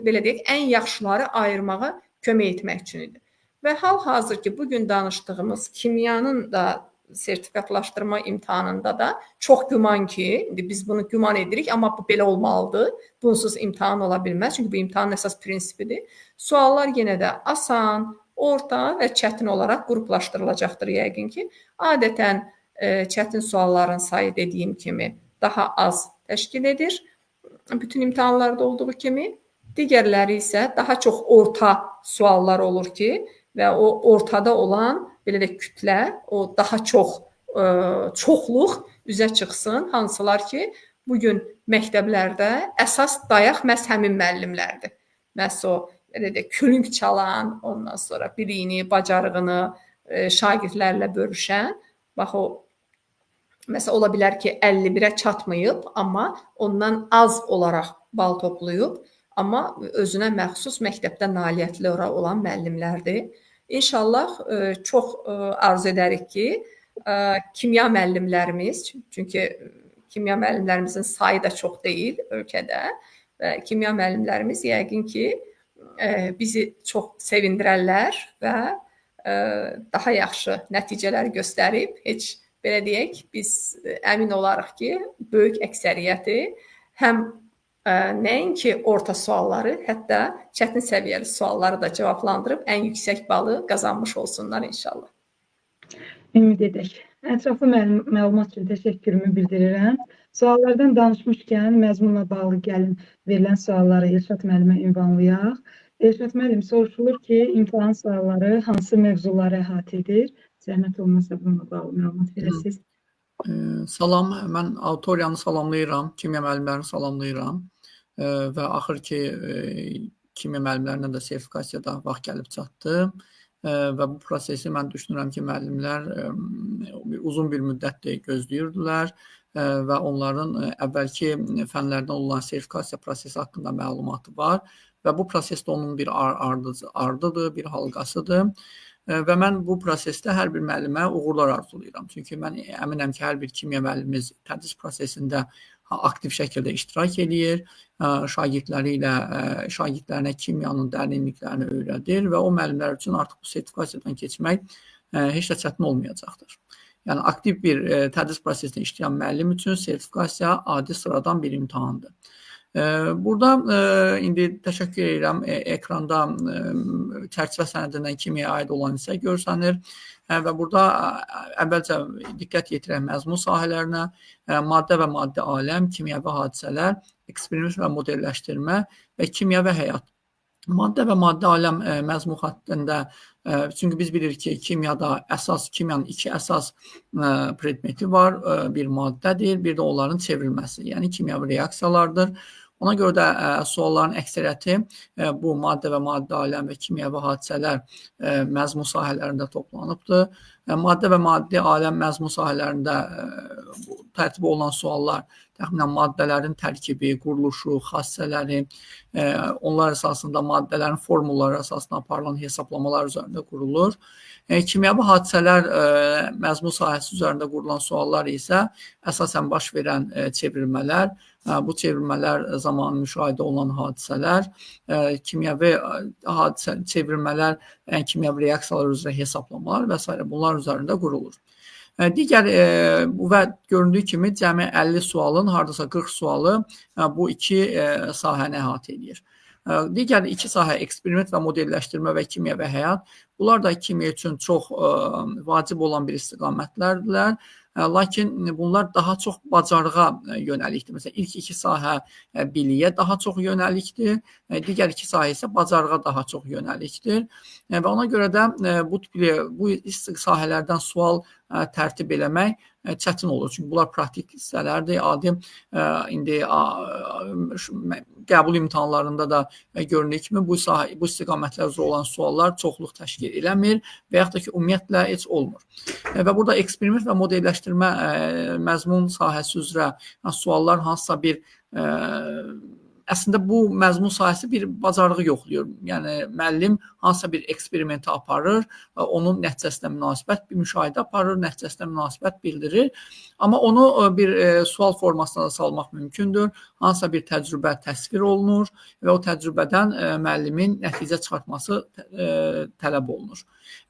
belə deyək, ən yaxşıları ayırmağa kömək etmək üçündür. Və hal-hazır ki, bugün danışdığımız kimyanın da sertifikatlaşdırma imtahanında da çox güman ki, biz bunu güman edirik, amma bu belə olmalıdır. Bunsuz imtahan ola bilməz, çünki bu imtahanın əsas prinsipidir. Suallar yenə də asan, orta və çətin olaraq qruplaşdırılacaqdır yəqin ki. Adətən çətin sualların sayı dediyim kimi daha az təşkil edir. Bütün imtahanlarda olduğu kimi. Digərləri isə daha çox orta suallar olur ki, və o ortada olan belə də kütlə, o daha çoxluq üzə çıxsın, hansılar ki, bugün məktəblərdə əsas dayaq məhz həmin müəllimlərdir. Məhz o belə də külünk çalan, ondan sonra biliyini, bacarığını şagirdlərlə bölüşən, bax o məsələn ola bilər ki, 51-ə çatmayıb, amma ondan az olaraq bal toplayıb, amma özünə məxsus məktəbdə nailiyyətli olan müəllimlərdir. İnşallah çox arzu edərik ki, kimya müəllimlərimiz, çünki kimya müəllimlərimizin sayı da çox deyil ölkədə və kimya müəllimlərimiz yəqin ki, bizi çox sevindirərlər və daha yaxşı nəticələr göstərib, heç belə deyək, biz əmin olarıq ki, böyük əksəriyyəti həm nəinki orta sualları, hətta çətin səviyyəli sualları da cavablandırıb ən yüksək balı qazanmış olsunlar inşallah. Ümid edək. Ətraflı məlumat üçün təşəkkürümü bildirirəm. Suallardan danışmışkən məzmunla bağlı gəlin verilən sualları Elşad müəllimə ünvanlayaq. Elşad müəllim, soruşulur ki, imtahan sualları hansı mövzuları əhatə edir? Zəhmət olmasa bununla bağlı məlumat verəsiniz. Salam, mən auditoriyanı salamlayıram, kimya müəllimlərini salamlayıram və axır ki, kimya müəllimlərinə də sertifikasiyada vaxt gəlib çatdı. Və bu prosesi mən düşünürəm ki, müəllimlər uzun bir müddətdir gözləyirdilər və onların əvvəlki fənlərdən olan sertifikasiya prosesi haqqında məlumatı var və bu prosesdə onun bir ardıdır, bir halqasıdır və mən bu prosesdə hər bir müəllimə uğurlar arzulayıram. Çünki mən əminəm ki, hər bir kimya müəllimimiz tədris prosesində aktiv şəkildə iştirak edir, şagirdlərinə kimyanın dərinliklərini öyrədir və o müəllimlər üçün artıq bu sertifikasiyadan keçmək heç də çətin olmayacaqdır. Yəni, aktiv bir tədris prosesində işləyən müəllim üçün sertifikasiya adi sıradan bir imtahandır. Burada indi təşəkkür edirəm, ekranda çərçivə sənədindən kimyaya aid olan isə görsənir və burada əvvəlcə diqqət yetirək məzmun sahələrinə, maddə və maddi aləm, kimyəvi hadisələr, eksperiment və modelləşdirmə və kimyəvi həyat. Maddə və maddi aləm məzmun xəttində, çünki biz bilirik ki, kimyanın iki əsas predmeti var, bir maddədir, bir də onların çevrilməsi, yəni kimyəvi reaksiyalardır. Ona görə də sualların əksəriyyəti bu maddə və maddi aləm və kimyəvi hadisələr məzmun sahələrində toplanıbdır. Maddə və maddi aləm məzmun sahələrində tərtib olunan suallar təxminən maddələrin tərkibi, quruluşu, xassələri, onlar əsasında maddələrin formulları əsasında aparılan hesablamalar üzərində qurulur. Kimyəvi hadisələr məzmun sahəsi üzərində qurulan suallar isə əsasən baş verən çevrilmələr, bu çevrilmələr zamanı müşahidə olunan hadisələr, kimyəvi çevrilmələr, kimyəvi reaksiyalar üzrə hesablamalar və s. bunlar üzərində qurulur. Digər və göründüyü kimi cəmi 50 sualın hardasa 40 sualı bu iki sahəni əhatə edir. Digər iki sahə eksperiment və modelləşdirmə və kimyəvi həyat. Bunlar da kimya üçün çox vacib olan bir istiqamətlərdirlər. Lakin bunlar daha çox bacarığa yönəlikdir. Məsələn, ilk iki sahə biliyə daha çox yönəlikdir, digər iki sahə isə bacarığa daha çox yönəlikdir. Və ona görə də bu sahələrdən sual tərtib eləmək çətin olur. Çünki bunlar praktik hissələrdir. Adi indi qəbul imtahanlarında da göründüyü kimi bu istiqamətlər üzrə olan suallar çoxluq təşkil eləmir və yaxud da ki, ümumiyyətlə heç olmur. Və burada eksperiment və modelləşdirmə məzmun sahəsi üzrə suallar hansısa bir əslində bu məzmun sahəsi bir bacarığı yoxlayır. Yəni, müəllim hansısa bir eksperimenti aparır, onun nəticəsinə münasibət bir müşahidə aparır, nəticəsinə münasibət bildirir. Amma onu bir sual formasına da salmaq mümkündür. Hansısa bir təcrübə təsvir olunur və o təcrübədən müəllimin nəticə çıxartması tələb olunur.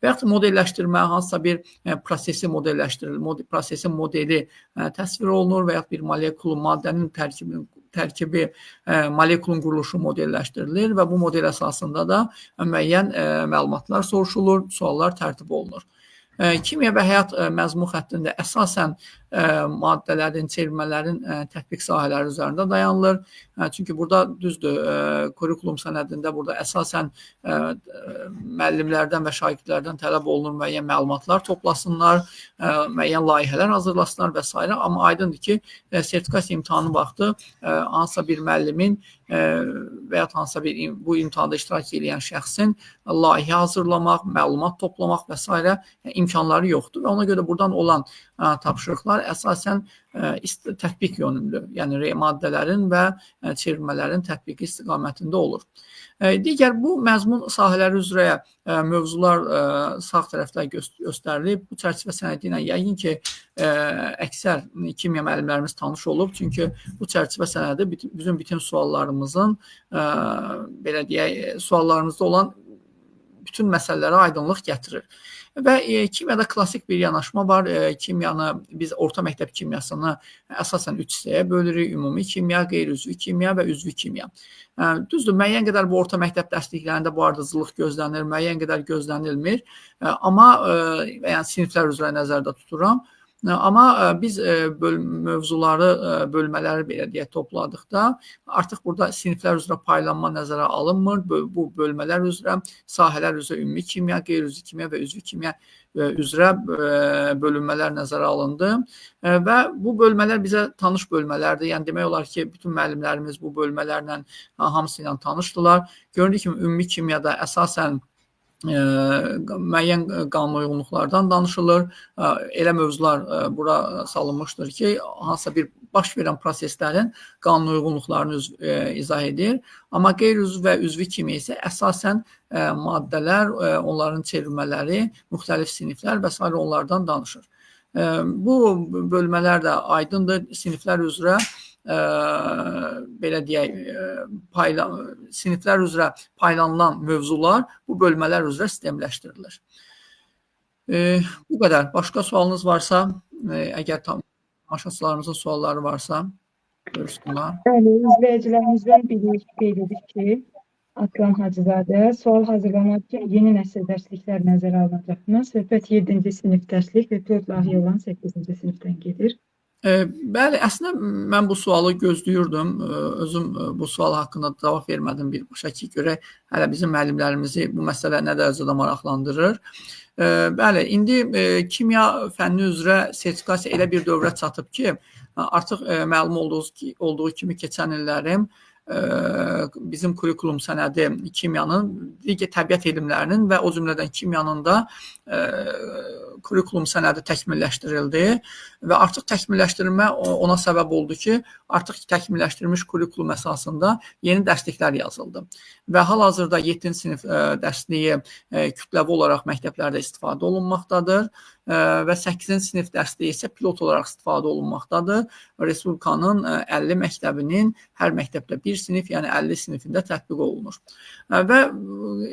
Və yaxud modelləşdirmə, hansısa bir prosesi modelləşdirilir, prosesin modeli təsvir olunur və yaxud bir molekulun, maddənin tərkibi, molekulun quruluşu modelləşdirilir və bu model əsasında da müəyyən məlumatlar soruşulur, suallar tərtib olunur. Kimya və həyat məzmun xəttində əsasən maddələrin, çevrilmələrin tətbiq sahələri üzərində dayanılır. Çünki burada düzdür, kurikulum sənədində burada əsasən müəllimlərdən və şagirdlərdən tələb olunur müəyyən məlumatlar toplasınlar, müəyyən layihələr hazırlasınlar və s. Amma aydındır ki, sertifikasiya imtahanı vaxtı hansısa bir müəllimin və ya hansısa bir bu imtahanda iştirak edən şəxsin layihə hazırlamaq, məlumat toplamaq və s. imkanları yoxdur və ona görə buradan olan tapşırıqlar əsasən tətbiq yönümlü, yəni maddələrin və çevirmələrin tətbiqi istiqamətində olur. Digər bu məzmun sahələri üzrə mövzular sağ tərəfdə göstərilib. Bu çərçivə sənədi ilə yəqin ki, əksər kimya müəllimlərimiz tanış olub. Çünki bu çərçivə sənədi bizim bütün suallarımızın, belə deyək, suallarımızda olan bütün məsələlərə aydınlıq gətirir. Və kimyada klassik bir yanaşma var. Kimyanı, biz orta məktəb kimyasını əsasən 3 hissəyə bölürük. Ümumi kimya, qeyri-üzvü kimya və üzvü kimya. Düzdür, müəyyən qədər bu orta məktəb dərsliklərində bu ardıcıllıq gözlənilir, müəyyən qədər gözlənilmir. Amma yəni siniflər üzrə nəzərdə tuturam. Amma biz mövzuları, bölmələri belə deyək topladıqda artıq burada siniflər üzrə paylanma nəzərə alınmır. Bu bölmələr üzrə, sahələr üzrə ümumi kimya, qeyri-üzvü kimya və üzvü kimya üzrə bölünmələr nəzərə alındı və bu bölmələr bizə tanış bölmələrdir. Yəni demək olar ki, bütün müəllimlərimiz bu bölmələrlə hamısı ilə tanışdılar. Göründüyü kimi ümumi kimyada əsasən müəyyən qanun uyğunluqlardan danışılır. Elə mövzular bura salınmışdır ki, hansısa bir baş verən proseslərin qanun uyğunluqlarını izah edir. Amma qeyri-üzvü və üzvü kimi isə əsasən maddələr, onların çevirmələri, müxtəlif siniflər və s. onlardan danışır. Bu bölmələr də aydındır. Siniflər üzrə belə deyək, siniflər üzrə paylanılan mövzular bu bölmələr üzrə sistemləşdirilir. Bu qədər. Başqa sualınız varsa, əgər tamaşaçılarımızın sualları varsa, buyursunlar. Bəli, izləyicilərimizdən biri qeyd edir ki, Aslan Hacızadə sual hazırlanarkən yeni nəsil dərsliklər nəzərə alınacaqmı? Söhbət 7-ci sinif dərslik və pilot layihə olan 8-ci sinifdən gedir. Bəli, əslində mən bu sualı gözləyirdim. Özüm bu sual haqqında cavab vermədim birbaşa ki, görək hələ bizim müəllimlərimizi bu məsələ nə dərəcədə maraqlandırır. Bəli, indi kimya fənni üzrə sertifikasiya elə bir dövrə çatıb ki, artıq məlum olduğu kimi keçən illərim bizim kurikulum sənədi kimyanın, digər təbiət elmlərinin və o cümlədən kimyanın da kurikulum sənədi təkmilləşdirildi və artıq təkmilləşdirmə ona səbəb oldu ki, artıq təkmilləşdirilmiş kurikulum əsasında yeni dərsliklər yazıldı və hal-hazırda 7-ci sinif dərsliyi kütləvi olaraq məktəblərdə istifadə olunmaqdadır və 8-ci sinif dərsliyi isə pilot olaraq istifadə olunmaqdadır. Respublikanın 50 məktəbinin hər məktəbdə bir sinif, yəni 50 sinifində tətbiq olunur. Və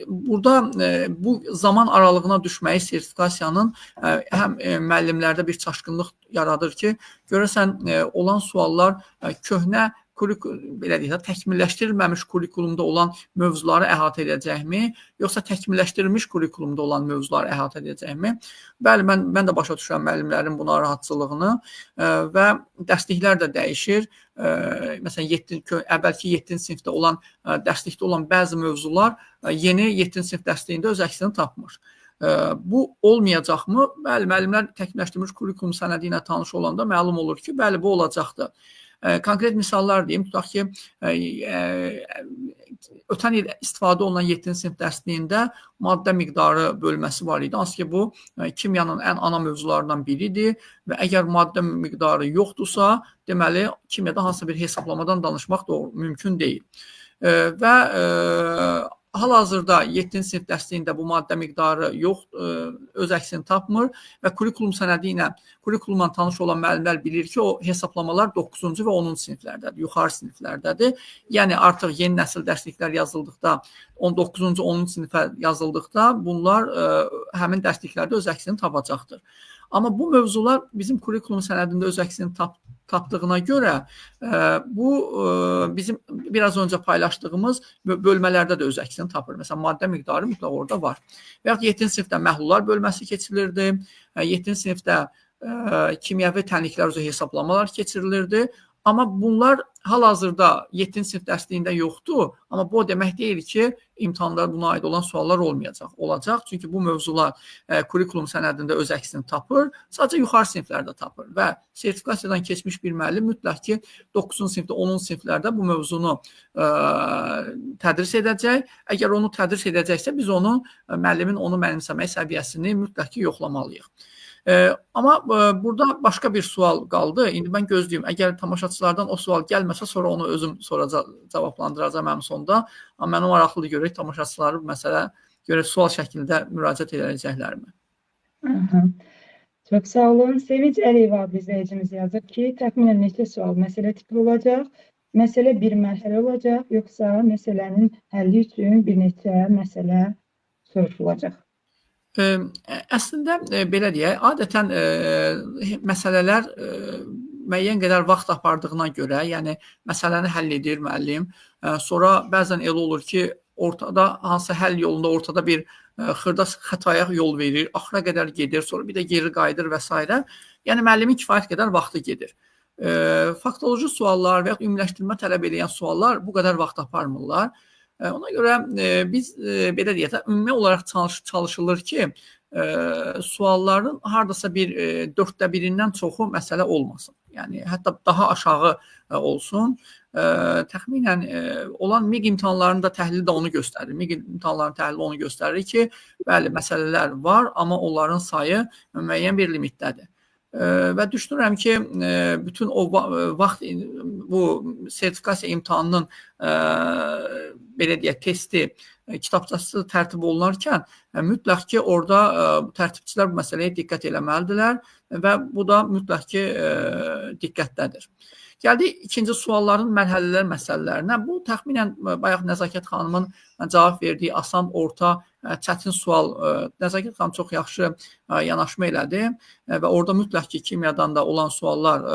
burada bu zaman aralığına düşməyi sertifikasiyanın həm müəllimlərdə bir çaşqınlıq yaradır ki, görəsən olan suallar köhnə belə deyək, təkmilləşdirilməmiş kurikulumda olan mövzuları əhatə edəcəkmi, yoxsa təkmilləşdirilmiş kurikulumda olan mövzuları əhatə edəcəkmi? Bəli, mən də başa düşürəm müəllimlərin buna rahatçılığını və dərsliklər də dəyişir. Məsələn, əvvəlki 7-ci sinifdə olan dərslikdə olan bəzi mövzular yeni 7-ci sinif dərsliyində öz əksini tapmır. Bu olmayacaqmı? Bəli, müəllimlər təkmilləşdirilmiş kurikulum sənədi ilə tanış olanda məlum olur ki, bəli, bu olacaqdır. Konkret misallar deyim, tutaq ki, ötən il istifadə olunan 7-ci sinif dərsliyində maddə miqdarı bölməsi var idi. Hansı ki, bu kimyanın ən ana mövzularından biridir və əgər maddə miqdarı yoxdursa, deməli, kimyada hansısa bir hesablamadan danışmaq mümkün deyil. Və hal-hazırda 7-ci sinif dərsliyində bu maddə miqdarı yox, öz əksini tapmır və kurikulum sənədi ilə kurikulumla tanış olan müəllimlər bilir ki, o hesablamalar 9-cu və 10-cu siniflərdədir, yuxarı siniflərdədir. Yəni artıq yeni nəsil dərsliklər yazıldıqda, 19-cu, 10-cu sinifə yazıldıqda bunlar həmin dərsliklərdə öz əksini tapacaqdır. Amma bu mövzular bizim kurikulum sənədində öz əksini tapdığına görə bu bizim biraz öncə paylaşdığımız bölmələrdə də öz əksini tapır. Məsələn, maddə miqdarı mütləq orada var. Və yaxud 7-ci sinifdə məhlullar bölməsi keçirilirdi. 7-ci sinifdə kimyəvi tənliklər üzrə hesablamalar keçirilirdi. Amma bunlar hal-hazırda 7-ci sinif dərsliyində yoxdur, amma bu o demək deyil ki, imtahanlar buna aid olan suallar olmayacaq. Olacaq, çünki bu mövzular kurikulum sənədində öz əksini tapır, sadəcə yuxarı siniflərdə tapır və sertifikasiyadan keçmiş bir müəllim mütləq ki, 9-cu sinifdə, 10-cu siniflərdə bu mövzunu tədris edəcək. Əgər onu tədris edəcəksə, biz onu, müəllimin onu mənimsəmək səviyyəsini mütləq ki, yoxlamalıyıq. Amma burada başqa bir sual qaldı. İndi mən gözləyim. Əgər tamaşaçılardan o sual gəlməsə, sonra onu özüm sonra cavablandıracağım ən sonda. Amma mənə maraqlıdır görək tamaşaçıları bu məsələ görə sual şəklində müraciət edəcəklərmi? Çox sağ olun. Sevinç Əliyev adlı izləyicimiz yazır ki, təxminən neçə sual məsələ tipli olacaq? Məsələ bir mərhələ olacaq, yoxsa məsələnin həlli üçün bir neçə məsələ soruşulacaq? Əslində belə deyək, adətən məsələlər müəyyən qədər vaxt apardığına görə, yəni məsələni həll edir müəllim. Sonra bəzən elə olur ki, ortada hansı həll yolunda ortada bir xırda xətaya yol verir, axıra qədər gedir, sonra bir də geri qayıdır və s. Yəni müəllimin kifayət qədər vaxtı gedir. Faktoloji suallar və ya ümumiləşdirmə tələb edən suallar bu qədər vaxt aparmırlar. Ona görə biz belə deyək, ümumi olaraq çalışılır ki, sualların hardasa bir 1/4-dən çoxu məsələ olmasın. Yəni hətta daha aşağı olsun. Təxminən olan MİQ imtahanlarında təhlili də onu göstərir. MİQ imtahanlarının təhlili onu göstərir ki, bəli, məsələlər var, amma onların sayı müəyyən bir limitdədir. Və düşünürəm ki, bütün o vaxt bu sertifikasiya imtahanının belə deyək, testi, kitabçası tərtib olunarkən mütləq ki, orada tərtibçilər bu məsələyə diqqət eləməlidirlər və bu da mütləq ki, diqqətdədir. Gəldik ikinci sualların mərhələlər məsələlərinə. Bu təxminən bayaq Nəzakət xanımın cavab verdiyi asan, orta, çətin sual. Nəzakət xanım çox yaxşı yanaşma elədi və orada mütləq ki, kimyadan da olan suallar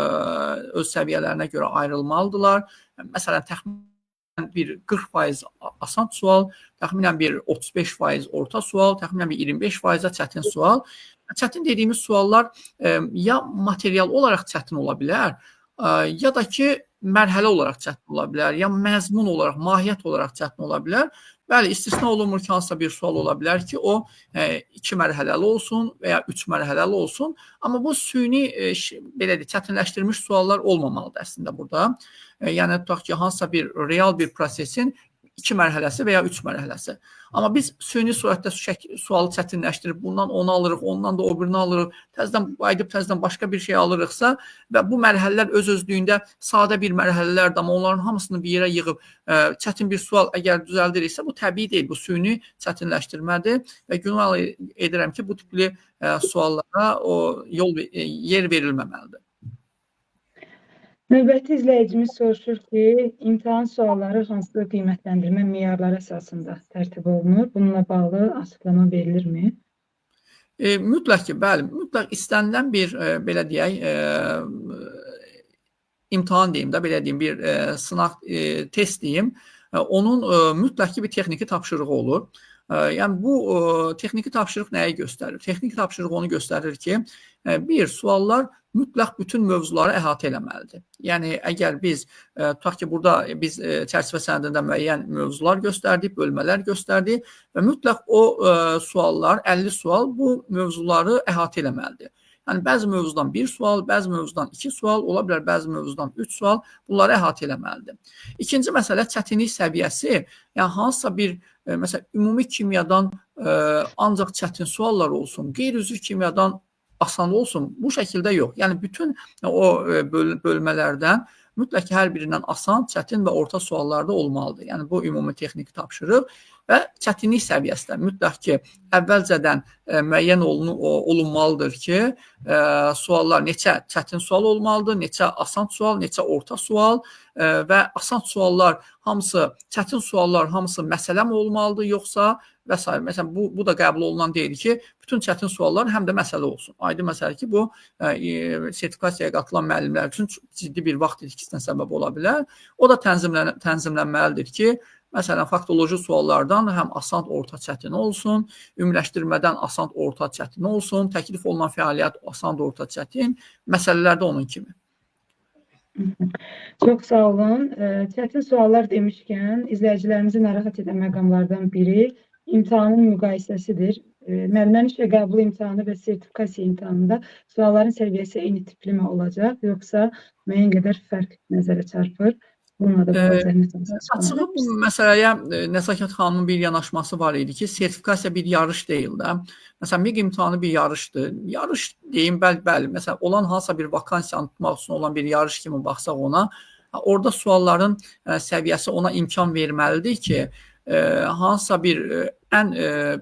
öz səviyyələrinə görə ayrılmalıdırlar. Məsələn, təxminən bir 40% asan sual, təxminən bir 35% orta sual, təxminən bir 25% çətin sual. Çətin dediyimiz suallar ya material olaraq çətin ola bilər, ya da ki, mərhələ olaraq çətin ola bilər, ya məzmun olaraq, mahiyyət olaraq çətin ola bilər. Bəli, istisna olunmur ki, hansısa bir sual ola bilər ki, o 2 mərhələli olsun və ya 3 mərhələli olsun. Amma bu süni, belə deyək, çətinləşdirilmiş suallar olmamalıdır əslində burada. Yəni, tutaq ki, hansısa bir real bir prosesin 2 mərhələsi və ya 3 mərhələsi. Amma biz süni surətdə sualı çətinləşdirib, bundan onu alırıq, ondan da o birini alırıq, təzədən başqa bir şey alırıqsa və bu mərhələlər öz-özlüyündə sadə bir mərhələlərdir, amma onların hamısını bir yerə yığıb çətin bir sual əgər düzəldiriksə, bu təbii deyil, bu süni çətinləşdirmədir və güman edirəm ki, bu tipli suallara yer verilməməlidir. Növbəti izləyicimiz soruşur ki, imtahan sualları hansı qiymətləndirmə meyarları əsasında tərtib olunur? Bununla bağlı açıqlama verilirmi? Mütləq ki, bəli, mütləq istənilən bir, belə deyək, imtahan deyim də, belə deyim, bir sınaq, test deyim, onun mütləq ki, bir texniki tapşırığı olur. Yəni, bu texniki tapşırıq nəyi göstərir? Texniki tapşırıq onu göstərir ki, bir, suallar mütləq bütün mövzuları əhatə eləməlidir. Yəni, əgər biz, tutaq ki, burada biz çərçivə sənədində müəyyən mövzular göstərdik, bölmələr göstərdik və mütləq o suallar, 50 sual bu mövzuları əhatə eləməlidir. Yəni, bəzi mövzudan 1 sual, bəzi mövzudan 2 sual, ola bilər bəzi mövzudan 3 sual, bunları əhatə eləməlidir. İkinci məsələ çətinlik səviyyəsi, yəni hansısa bir, məsələn, ümumi kimyadan ancaq çətin suallar olsun, qeyri-üzv kimyadan asan olsun, bu şəkildə yox. Yəni, bütün o bölmələrdən mütləq ki, hər birindən asan, çətin və orta suallarda olmalıdır. Yəni, bu ümumi texniki tapşırıq və çətinlik səviyyəsində mütləq ki, əvvəlcədən müəyyən olunmalıdır ki, suallar neçə çətin sual olmalıdır, neçə asan sual, neçə orta sual və asan suallar hamısı, çətin suallar hamısı məsələm olmalıdır, yoxsa və s. Məsələn, bu da qəbul olunan deyil ki, bütün çətin suallar həm də məsələ olsun. Aydın məsələ ki, bu sertifikasiyaya qatılan müəllimlər üçün ciddi bir vaxt itkisinə səbəb ola bilər. O da tənzimlənməlidir ki, məsələn, faktoloji suallardan həm asan, orta, çətin olsun, ümumiləşdirmədən asan, orta, çətin olsun, təklif olunan fəaliyyət asan, orta, çətin, məsələlər də onun kimi. Çox sağ olun. Çətin suallar demişkən, izləyicilərimizi narahat edən məqamlardan biri imtahanın müqayisəsidir. Müəllimlərin işə qəbul imtahanı və sertifikasiya imtahanında sualların səviyyəsi eyni tipli mi olacaq, yoxsa müəyyən qədər fərq nəzərə çarpır? Bununla da bağlı zəhmət olmasa Açığı açıqlama bu məsələyə Nəzakət xanımın bir yanaşması var idi ki, sertifikasiya bir yarış deyil də. Məsələn, MİQ imtahanı bir yarışdır. Yarış deyim, bəli. Məsələn, olan hansısa bir vakansiyanı tutmaq üçün olan bir yarış kimi baxsaq ona, orada sualların səviyyəsi ona imkan verməlidir ki, hansısa bir ən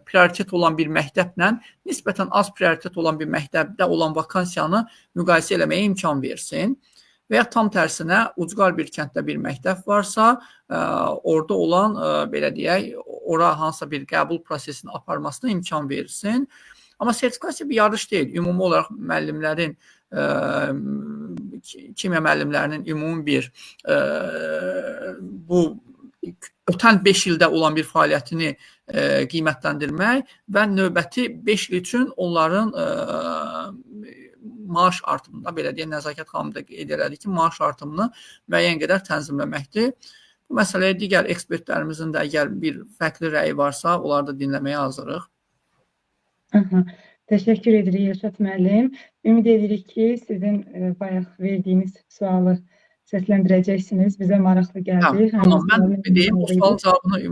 prioritet olan bir məktəblə nisbətən az prioritet olan bir məktəbdə olan vakansiyanı müqayisə eləməyə imkan versin. Və ya tam tərsinə ucqar bir kənddə bir məktəb varsa, orada olan, belə deyək, ora hansısa bir qəbul prosesini aparmasına imkan verilsin. Amma sertifikasiya bir yarış deyil. Ümumi olaraq müəllimlərin, kimya müəllimlərinin ümumi bir bu ötən 5 ildə olan bir fəaliyyətini qiymətləndirmək və növbəti 5 il üçün onların maaş artımında, belə deyək, Nəzakət xanım da qeyd elədi ki, maaş artımını müəyyən qədər tənzimləməkdir. Bu məsələyə digər ekspertlərimizin də əgər bir fərqli rəyi varsa, onları da dinləməyə hazırıq. Təşəkkür edirik Rəşad müəllim. Ümid edirik ki, sizin bayaq verdiyiniz sualı səsləndirəcəksiniz. Bizə maraqlı gəldi. Mən deyim, o sualın cavabını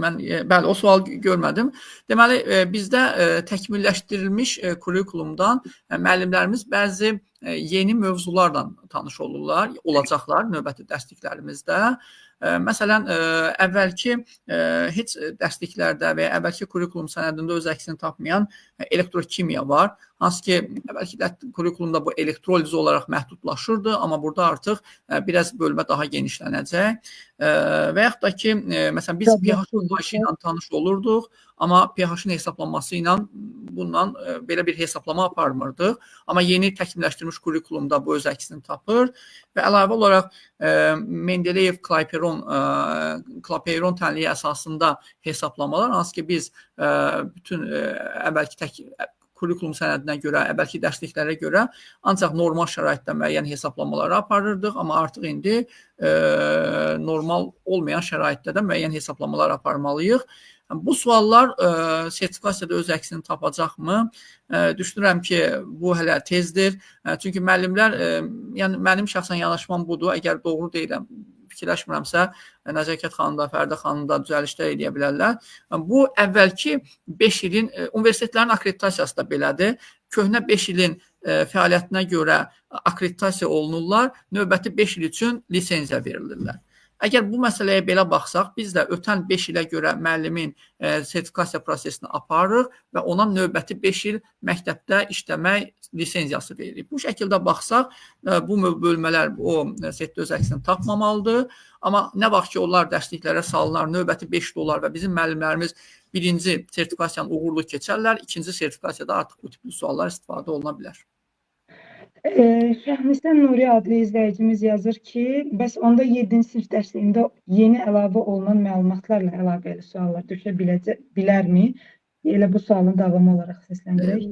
bəli, o sual görmədim. Deməli, bizdə təkmilləşdirilmiş kurikulumdan müəllimlərimiz bəzi yeni mövzularla tanış olacaqlar növbəti dərsliklərimizdə. Məsələn, əvvəlki heç dərsliklərdə və ya əvvəlki kurikulum sənədində öz əksini tapmayan elektrokimiya var. Hansı ki, əvvəlki kurikulumda bu elektroliz olaraq məhdudlaşırdı, amma burada artıq biraz bölmə daha genişlənəcək. Və yaxud da ki, məsələn, biz pH anlayışı ilə tanış olurduq, amma pH-ın hesablanması ilə bundan belə bir hesablama aparmırdıq. Amma yeni təkmilləşdirilmiş kurikulumda bu öz əksini tapır və əlavə olaraq Mendeleyev-Klapeyron tənliyi əsasında hesablamalar, hansı ki, biz bütün əvvəlki kurikulum sənədinə görə, əvvəlki dərsliklərə görə ancaq normal şəraitdə müəyyən hesablamaları aparırdıq, amma artıq indi normal olmayan şəraitdə də müəyyən hesablamalar aparmalıyıq. Bu suallar sertifikasiyada öz əksini tapacaqmı? Düşünürəm ki, bu hələ tezdir. Çünki müəllimlər, yəni mənim şəxsən yanaşmam budur, əgər doğru deyirəm, fikirləşmirəmsə, Nəzakət xanım da, Fərdə xanım da düzəlişlər edə bilərlər. Bu, əvvəlki 5 ilin, universitetlərin akreditasiyası da belədir. Köhnə 5 ilin fəaliyyətinə görə akreditasiya olunurlar, növbəti 5 il üçün lisenziya verilirlər. Əgər bu məsələyə belə baxsaq, biz də ötən 5 ilə görə müəllimin sertifikasiya prosesini aparırıq və ona növbəti 5 il məktəbdə işləmək lisenziyası veririk. Bu şəkildə baxsaq, bu bölmələr o setdə öz əksini tapmamalıdır. Amma nə vaxt ki, onlar dərsliklərə salınlar, növbəti 5 il olar və bizim müəllimlərimiz birinci sertifikasiyanı uğurlu keçərlər, ikinci sertifikasiyada artıq bu tipli suallar istifadə oluna bilər. Şəhnistan Nuri adlı izləyicimiz yazır ki, bəs onda 7-ci sinif dərsliyində yeni əlavə olunan məlumatlarla əlaqəli suallar düşə bilərmi? Elə bu sualın davamı olaraq səsləndirək.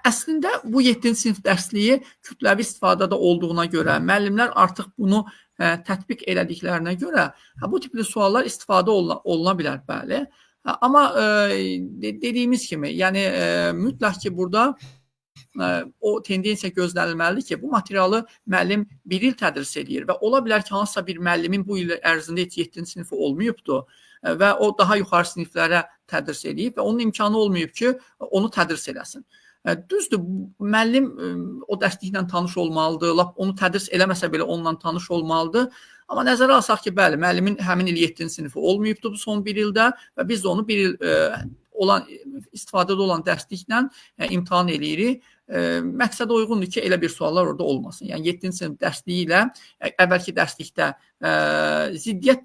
Əslində, bu 7-ci sinif dərsliyi kütləvi istifadədə olduğuna görə, müəllimlər artıq bunu tətbiq elədiklərinə görə bu tipli suallar istifadə oluna bilər, bəli. Amma dediyimiz kimi, yəni mütləq ki, burada o tendensiya gözlənilməlidir ki, bu materialı müəllim bir il tədris edir və ola bilər ki, hansısa bir müəllimin bu il ərzində heç 7-ci sinifi olmayıbdır və o daha yuxarı siniflərə tədris edib və onun imkanı olmayıb ki, onu tədris eləsin. Düzdür, müəllim o dərsliklə tanış olmalıdır, onu tədris eləməsə belə onunla tanış olmalıdır. Amma nəzərə alsaq ki, bəli, müəllimin həmin il 7-ci sinifi olmayıbdır bu son bir ildə və biz də onu bir il istifadədə olan dərsliklə imtahan eləyirik. Məqsədə uyğundur ki, elə bir suallar orada olmasın. Yəni 7-ci sinif dərsliyi ilə əvvəlki dərslikdə ziddiyyət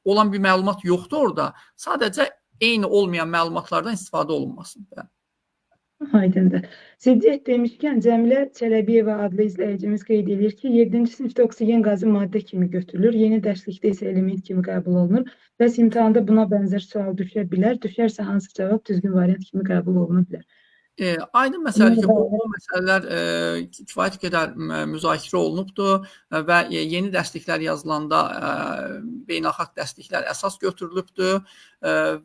olan bir məlumat yoxdur orada. Sadəcə eyni olmayan məlumatlardan istifadə olunmasın. Aydındır. Ziddiyyət demişkən, Cəmilə Çələbiyeva adlı izləyicimiz qeyd edir ki, 7-ci sinifdə oksigen qazı maddə kimi götürülür, yeni dərslikdə isə element kimi qəbul olunur. Bəs imtahanda buna bənzər sual düşə bilər, düşərsə hansı cavab düzgün variant kimi qəbul oluna bilər? Aydın məsələdir ki, bu məsələlər kifayət qədər müzakirə olunubdur və yeni dərsliklər yazılanda beynəlxalq dərsliklər əsas götürülübdür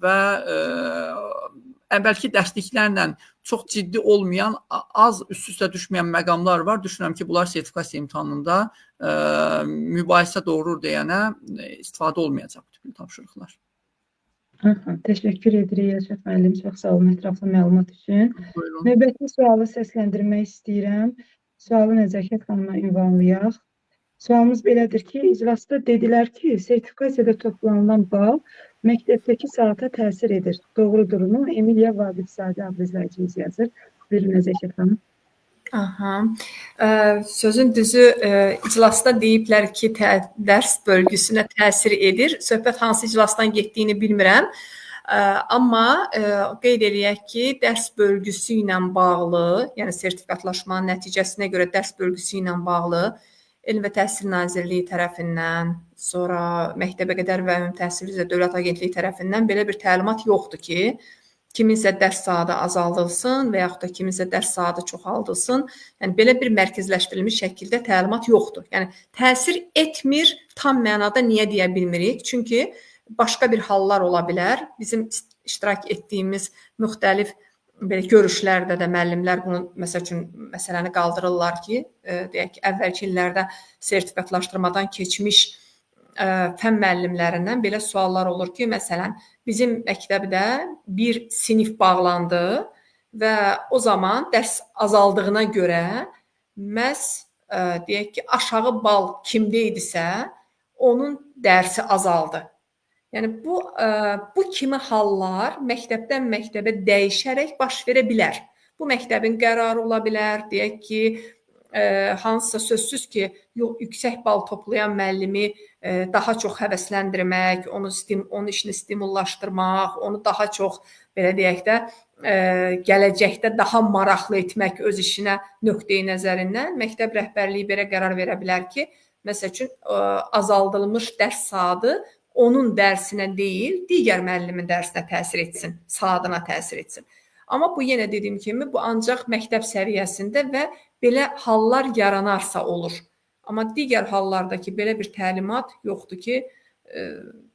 və əvvəlki dərsliklərlə çox ciddi olmayan, az üst-üstə düşməyən məqamlar var. Düşünürəm ki, bunlar sertifikasiya imtahanında mübahisə doğurur deyənə istifadə olmayacaq bu tipli tapşırıqlar. Təşəkkür edirik Əlşad müəllim, çox sağ olun ətraflı məlumat üçün. Buyurun. Növbəti sualı səsləndirmək istəyirəm. Sualı Nəzakət xanıma ünvanlayaq. Sualımız belədir ki, iclasda dedilər ki, sertifikasiyada toplanılan bal məktəbdəki saata təsir edir. Doğrudurmu? Emiliya Vaqifzadə adlı izləyicimiz yazır. Buyurun Nəzakət xanım. Sözün düzü iclasda deyiblər ki, dərs bölgüsünə təsir edir. Söhbət hansı iclasdan getdiyini bilmirəm. Amma qeyd eləyək ki, dərs bölgüsü ilə bağlı, yəni sertifikatlaşmanın nəticəsinə görə dərs bölgüsü ilə bağlı Elm və Təhsil Nazirliyi tərəfindən, sonra Məktəbəqədər və Ümumi Təhsil üzrə Dövlət Agentliyi tərəfindən belə bir təlimat yoxdur ki, kiminsə dərs saatı azaldılsın və yaxud da kiminsə dərs saatı çoxaldılsın. Yəni belə bir mərkəzləşdirilmiş şəkildə təlimat yoxdur. Yəni təsir etmir tam mənada niyə deyə bilmirik? Çünki başqa bir hallar ola bilər. Bizim iştirak etdiyimiz müxtəlif belə görüşlərdə də müəllimlər bunu məsəl üçün məsələni qaldırırlar ki, deyək ki, əvvəlki illərdə sertifikatlaşdırmadan keçmiş fən müəllimlərindən belə suallar olur ki, məsələn, bizim məktəbdə bir sinif bağlandı və o zaman dərs azaldığına görə məhz deyək ki, aşağı bal kimdə idisə, onun dərsi azaldı. Yəni bu kimi hallar məktəbdən məktəbə dəyişərək baş verə bilər. Bu məktəbin qərarı ola bilər, deyək ki, hansısa sözsüz ki, yüksək bal toplayan müəllimi daha çox həvəsləndirmək, onun işini stimullaşdırmaq, onu daha çox belə deyək də gələcəkdə daha maraqlı etmək öz işinə nöqteyi nəzərindən məktəb rəhbərliyi belə qərar verə bilər ki, məsəl üçün azaldılmış dərs saatı onun dərsinə deyil, digər müəllimin dərsinə təsir etsin, saatına təsir etsin. Amma bu yenə dediyim kimi, bu ancaq məktəb səviyyəsində və belə hallar yaranarsa olur. Amma digər hallardakı belə bir təlimat yoxdur ki,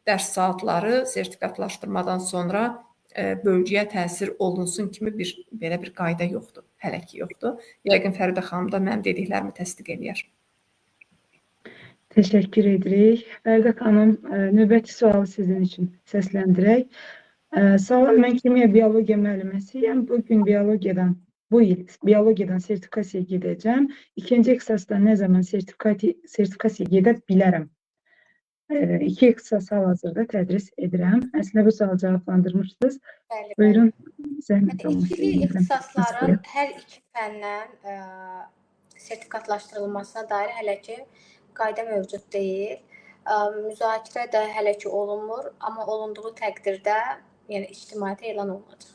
dərs saatları sertifikatlaşdırmadan sonra bölgüyə təsir olunsun kimi belə bir qayda yoxdur, hələ ki yoxdur. Yəqin Fəridə xanım da mənim dediklərimi təsdiq edir. Təşəkkür edirik. Fəridə xanım, növbəti sualı sizin üçün səsləndirək. Salam, mən kimya biologiya müəlliməsiyəm. Bu il biologiyadan sertifikasiyaya gedəcəm. İkinci ixtisasda nə zaman sertifikasiyaya gedə bilərəm? İki ixtisas hal-hazırda tədris edirəm. Əslində bu sualı cavablandırmışdınız. Buyurun. İkili ixtisasların hər iki fəndən sertifikatlaşdırılmasına dair hələ ki qayda mövcud deyil. Müzakirə də hələ ki olunmur, amma olunduğu təqdirdə, yəni ictimaiyyətə elan olunacaq.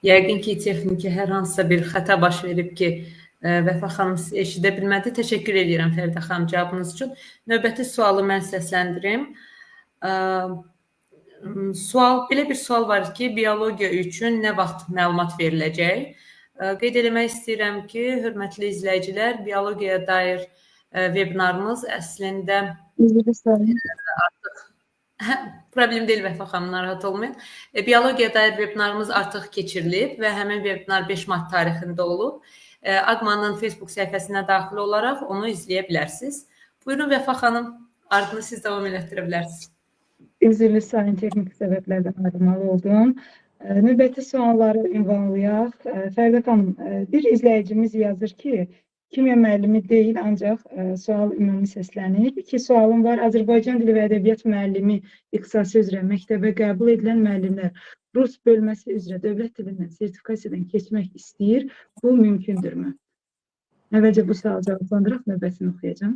Yəqin ki, texniki hər hansısa bir xəta baş verib ki, Vəfa xanım sizi eşidə bilmədi. Təşəkkür edirəm Fəridə xanım cavabınız üçün. Növbəti sualı mən səsləndirim. Belə bir sual var ki, biologiya üçün nə vaxt məlumat veriləcək? Qeyd eləmək istəyirəm ki, hörmətli izləyicilər, biologiyaya dair webinarımız əslində artıq problem deyil Vəfa xanım, narahat olmayın. Biologiyaya dair webinarımız artıq keçirilib və həmin webinar 5 mart tarixində olub. Aqmanın Facebook səhifəsinə daxil olaraq onu izləyə bilərsiniz. Buyurun Vəfa xanım, ardını siz davam elətdirə bilərsiniz. Üzrlü sayın texniki səbəblərdən ayrılmalı oldum. Növbəti sualları ünvanlayaq. Fəridə xanım, bir izləyicimiz yazır ki, kimya müəllimi deyil, ancaq sual ümumi səslənir. İki sualım var. Azərbaycan dili və ədəbiyyat müəllimi ixtisası üzrə məktəbə qəbul edilən müəllimlər rus bölməsi üzrə dövlət dilindən sertifikasiyadan keçmək istəyir. Bu mümkündürmü? Əvvəlcə bu sualı cavablandıraq, növbətini oxuyacağam.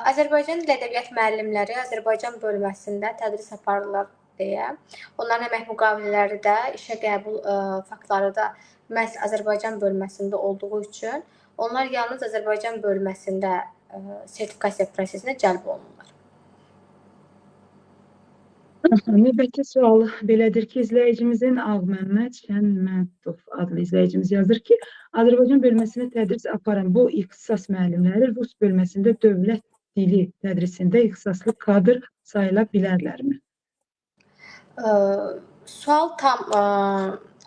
Azərbaycan dili ədəbiyyat müəllimləri Azərbaycan bölməsində tədris aparırlar deyə. Onların əmək müqavilələri də, işə qəbul faktları da məhz Azərbaycan bölməsində olduğu üçün onlar yalnız Azərbaycan bölməsində sertifikasiya prosesinə cəlb olunurlar. Növbəti sual belədir ki, izləyicimizin Ağməmməd Şənməddov adlı izləyicimiz yazır ki, Azərbaycan bölməsində tədris aparan bu ixtisas müəllimləri Rus bölməsində dövlət dili tədrisində ixtisaslı kadr sayıla bilərlərmi? Sual tam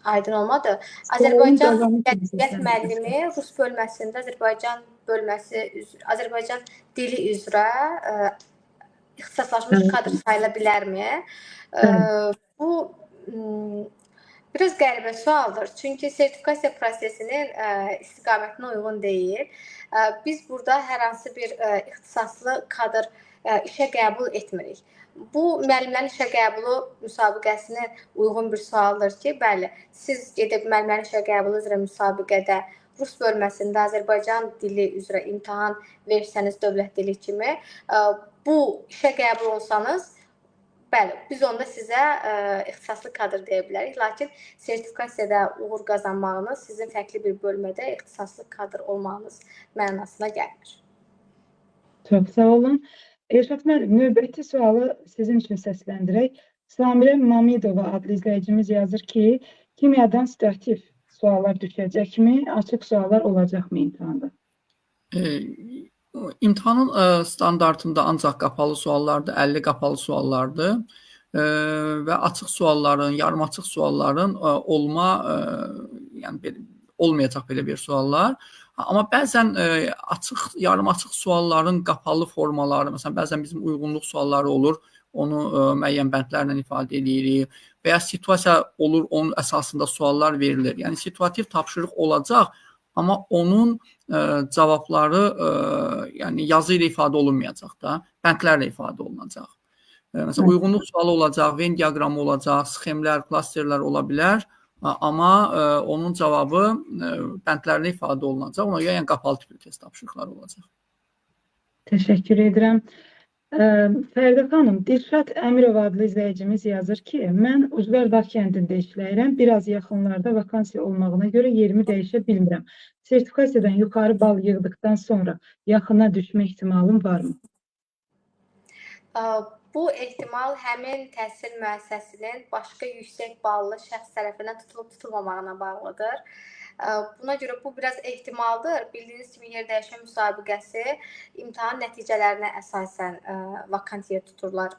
aydın olmadı. Azərbaycan ədəbiyyat müəllimi Rus bölməsində Azərbaycan dili üzrə ixtisaslaşmış kadr sayıla bilərmi? Bu biraz qəribə sualdır. Çünki sertifikasiya prosesinin istiqamətinə uyğun deyil. Biz burada hər hansı bir ixtisaslı kadr işə qəbul etmirik. Bu müəllimlərin işə qəbulu müsabiqəsinə uyğun bir sualdır ki, bəli, siz gedib müəllimlərin işə qəbulu üzrə müsabiqədə Rus bölməsində Azərbaycan dili üzrə imtahan versəniz dövlət dili kimi, bu işə qəbul olsanız, bəli, biz onda sizə ixtisaslı kadr deyə bilərik. Lakin sertifikasiyada uğur qazanmağınız sizin fərqli bir bölmədə ixtisaslı kadr olmağınız mənasına gəlmir. Çox sağ olun. Elşad müəllim, növbəti sualı sizin üçün səsləndirək. Samirə Mamidova adlı izləyicimiz yazır ki, kimyadan situativ suallar düşəcəkmi, açıq suallar olacaqmı imtahanda? İmtahanın standartında ancaq qapalı suallardır, 50 qapalı suallardır və açıq sualların, yarımaçıq sualların olmayacaq belə bir suallar. Amma bəzən yarımaçıq sualların qapalı formaları, məsələn, bəzən bizim uyğunluq sualları olur, onu müəyyən bəndlərlə ifadə edirik və ya situasiya olur, onun əsasında suallar verilir. Yəni, situativ tapşırıq olacaq, amma onun cavabları yazı ilə ifadə olunmayacaq da, bəndlərlə ifadə olunacaq. Məsələn, uyğunluq sualı olacaq, Venn diaqramı olacaq, sxemlər, klasterlər ola bilər, amma onun cavabı bəndlərlə ifadə olunacaq. Ona görə qapalı tipli test tapşırıqları olacaq. Təşəkkür edirəm. Fərdə xanım, Dilşad Əmirov adlı izləyicimiz yazır ki, mən Ucqar kəndində işləyirəm, biraz yaxınlarda vakansiya olmağına görə yerimi dəyişə bilmirəm. Sertifikasiyadan yuxarı bal yığdıqdan sonra yaxına düşmə ihtimalım varmı? Bu ehtimal həmin təhsil müəssisəsinin başqa yüksək ballı şəxs tərəfindən tutulub-tutulmamağına bağlıdır. Buna görə bu biraz ehtimaldır. Bildiyiniz kimi yer dəyişmə müsabiqəsi imtahan nəticələrinə əsasən vakansiya tuturlar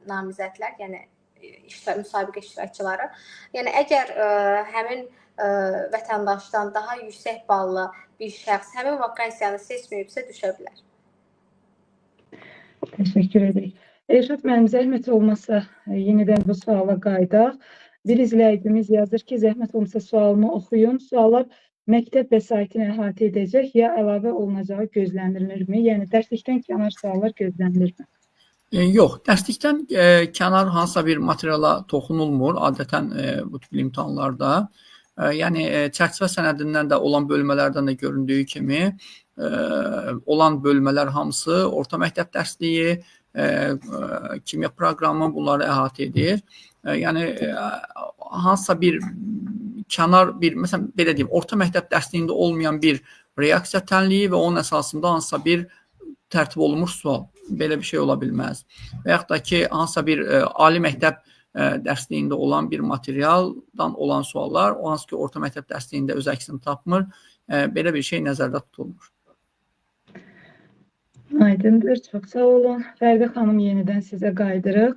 namizədlər, yəni müsabiqə iştirakçıları. Yəni əgər həmin vətəndaşdan daha yüksək ballı bir şəxs həmin vakansiyanı seçməyibsə düşə bilər. Təşəkkür edirik. Elşad müəllim, zəhmət olmasa yenidən bu suala qaydaq. Bir izləyicimiz yazır ki, zəhmət olmasa sualımı oxuyun. Suallar məktəb vəsaitini əhatə edəcək ya əlavə olunacağı gözlənilirmi? Yəni, dərslikdən kənar suallar gözlənilirmi? Yox, dərslikdən kənar hansısa bir materiala toxunulmur, adətən bu tipli imtahanlarda. Yəni, çərçivə sənədindən də olan bölmələrdən də göründüyü kimi, olan bölmələr hamısı orta məktəb dərsliyi, kimya proqramı bunları əhatə edir. Yəni, hansısa bir kənar məsələn, belə deyim, orta məktəb dərsliyində olmayan bir reaksiya tənliyi və onun əsasında hansısa bir tərtib olunmuş sual. Belə bir şey ola bilməz. Və yaxud da ki, hansısa bir ali məktəb dərsliyində olan bir materialdan olan suallar, o hansı ki, orta məktəb dərsliyində öz əksini tapmır, belə bir şey nəzərdə tutulmur. Aydındır, çox sağ olun. Fərdə xanım, yenidən sizə qaydırıq.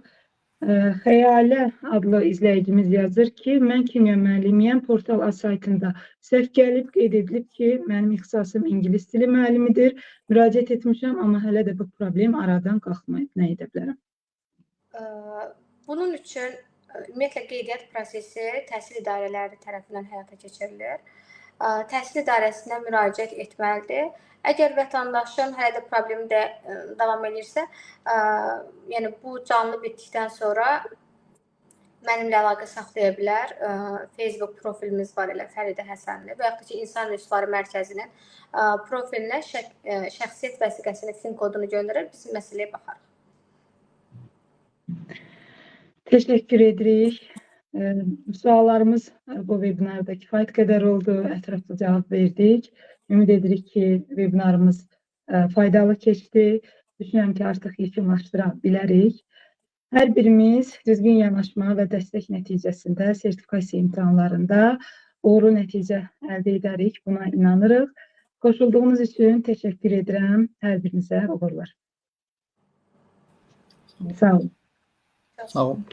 Xəyalə adlı izləyicimiz yazır ki, mən kimya müəllimiyəm, Portal A saytında səhv gəlib, qeyd edilib ki, mənim ixtisasım ingilis dili müəllimidir. Müraciət etmişəm, amma hələ də bu problem aradan qalxmayıb. Nə edə bilərəm? Bunun üçün ümumiyyətlə qeydiyyat prosesi təhsil idarələri tərəfindən həyata keçirilir. Təhsil idarəsinə müraciət etməlidir. Əgər vətəndaşın hələ də problemi də davam edirsə, yəni bu canlı bitdikdən sonra mənimlə əlaqə saxlaya bilər. Facebook profilimiz var elə Fəridə Həsənli və yaxud da ki, İnsan Resursları Mərkəzinin profilinə şəxsiyyət vəsiqəsinin fin kodunu göndərər, biz məsələyə baxarıq. Təşəkkür edirik. Suallarımız bu webinarda kifayət qədər oldu. Ətraflı cavab verdik. Ümid edirik ki, webinarımız faydalı keçdi. Düşünürəm ki, artıq yekunlaşdıra bilərik. Hər birimiz düzgün yanaşma və dəstək nəticəsində sertifikasiya imtahanlarında uğurlu nəticə əldə edərik. Buna inanırıq. Qoşulduğunuz üçün təşəkkür edirəm. Hər birinizə uğurlar. Sağ olun. Sağ olun.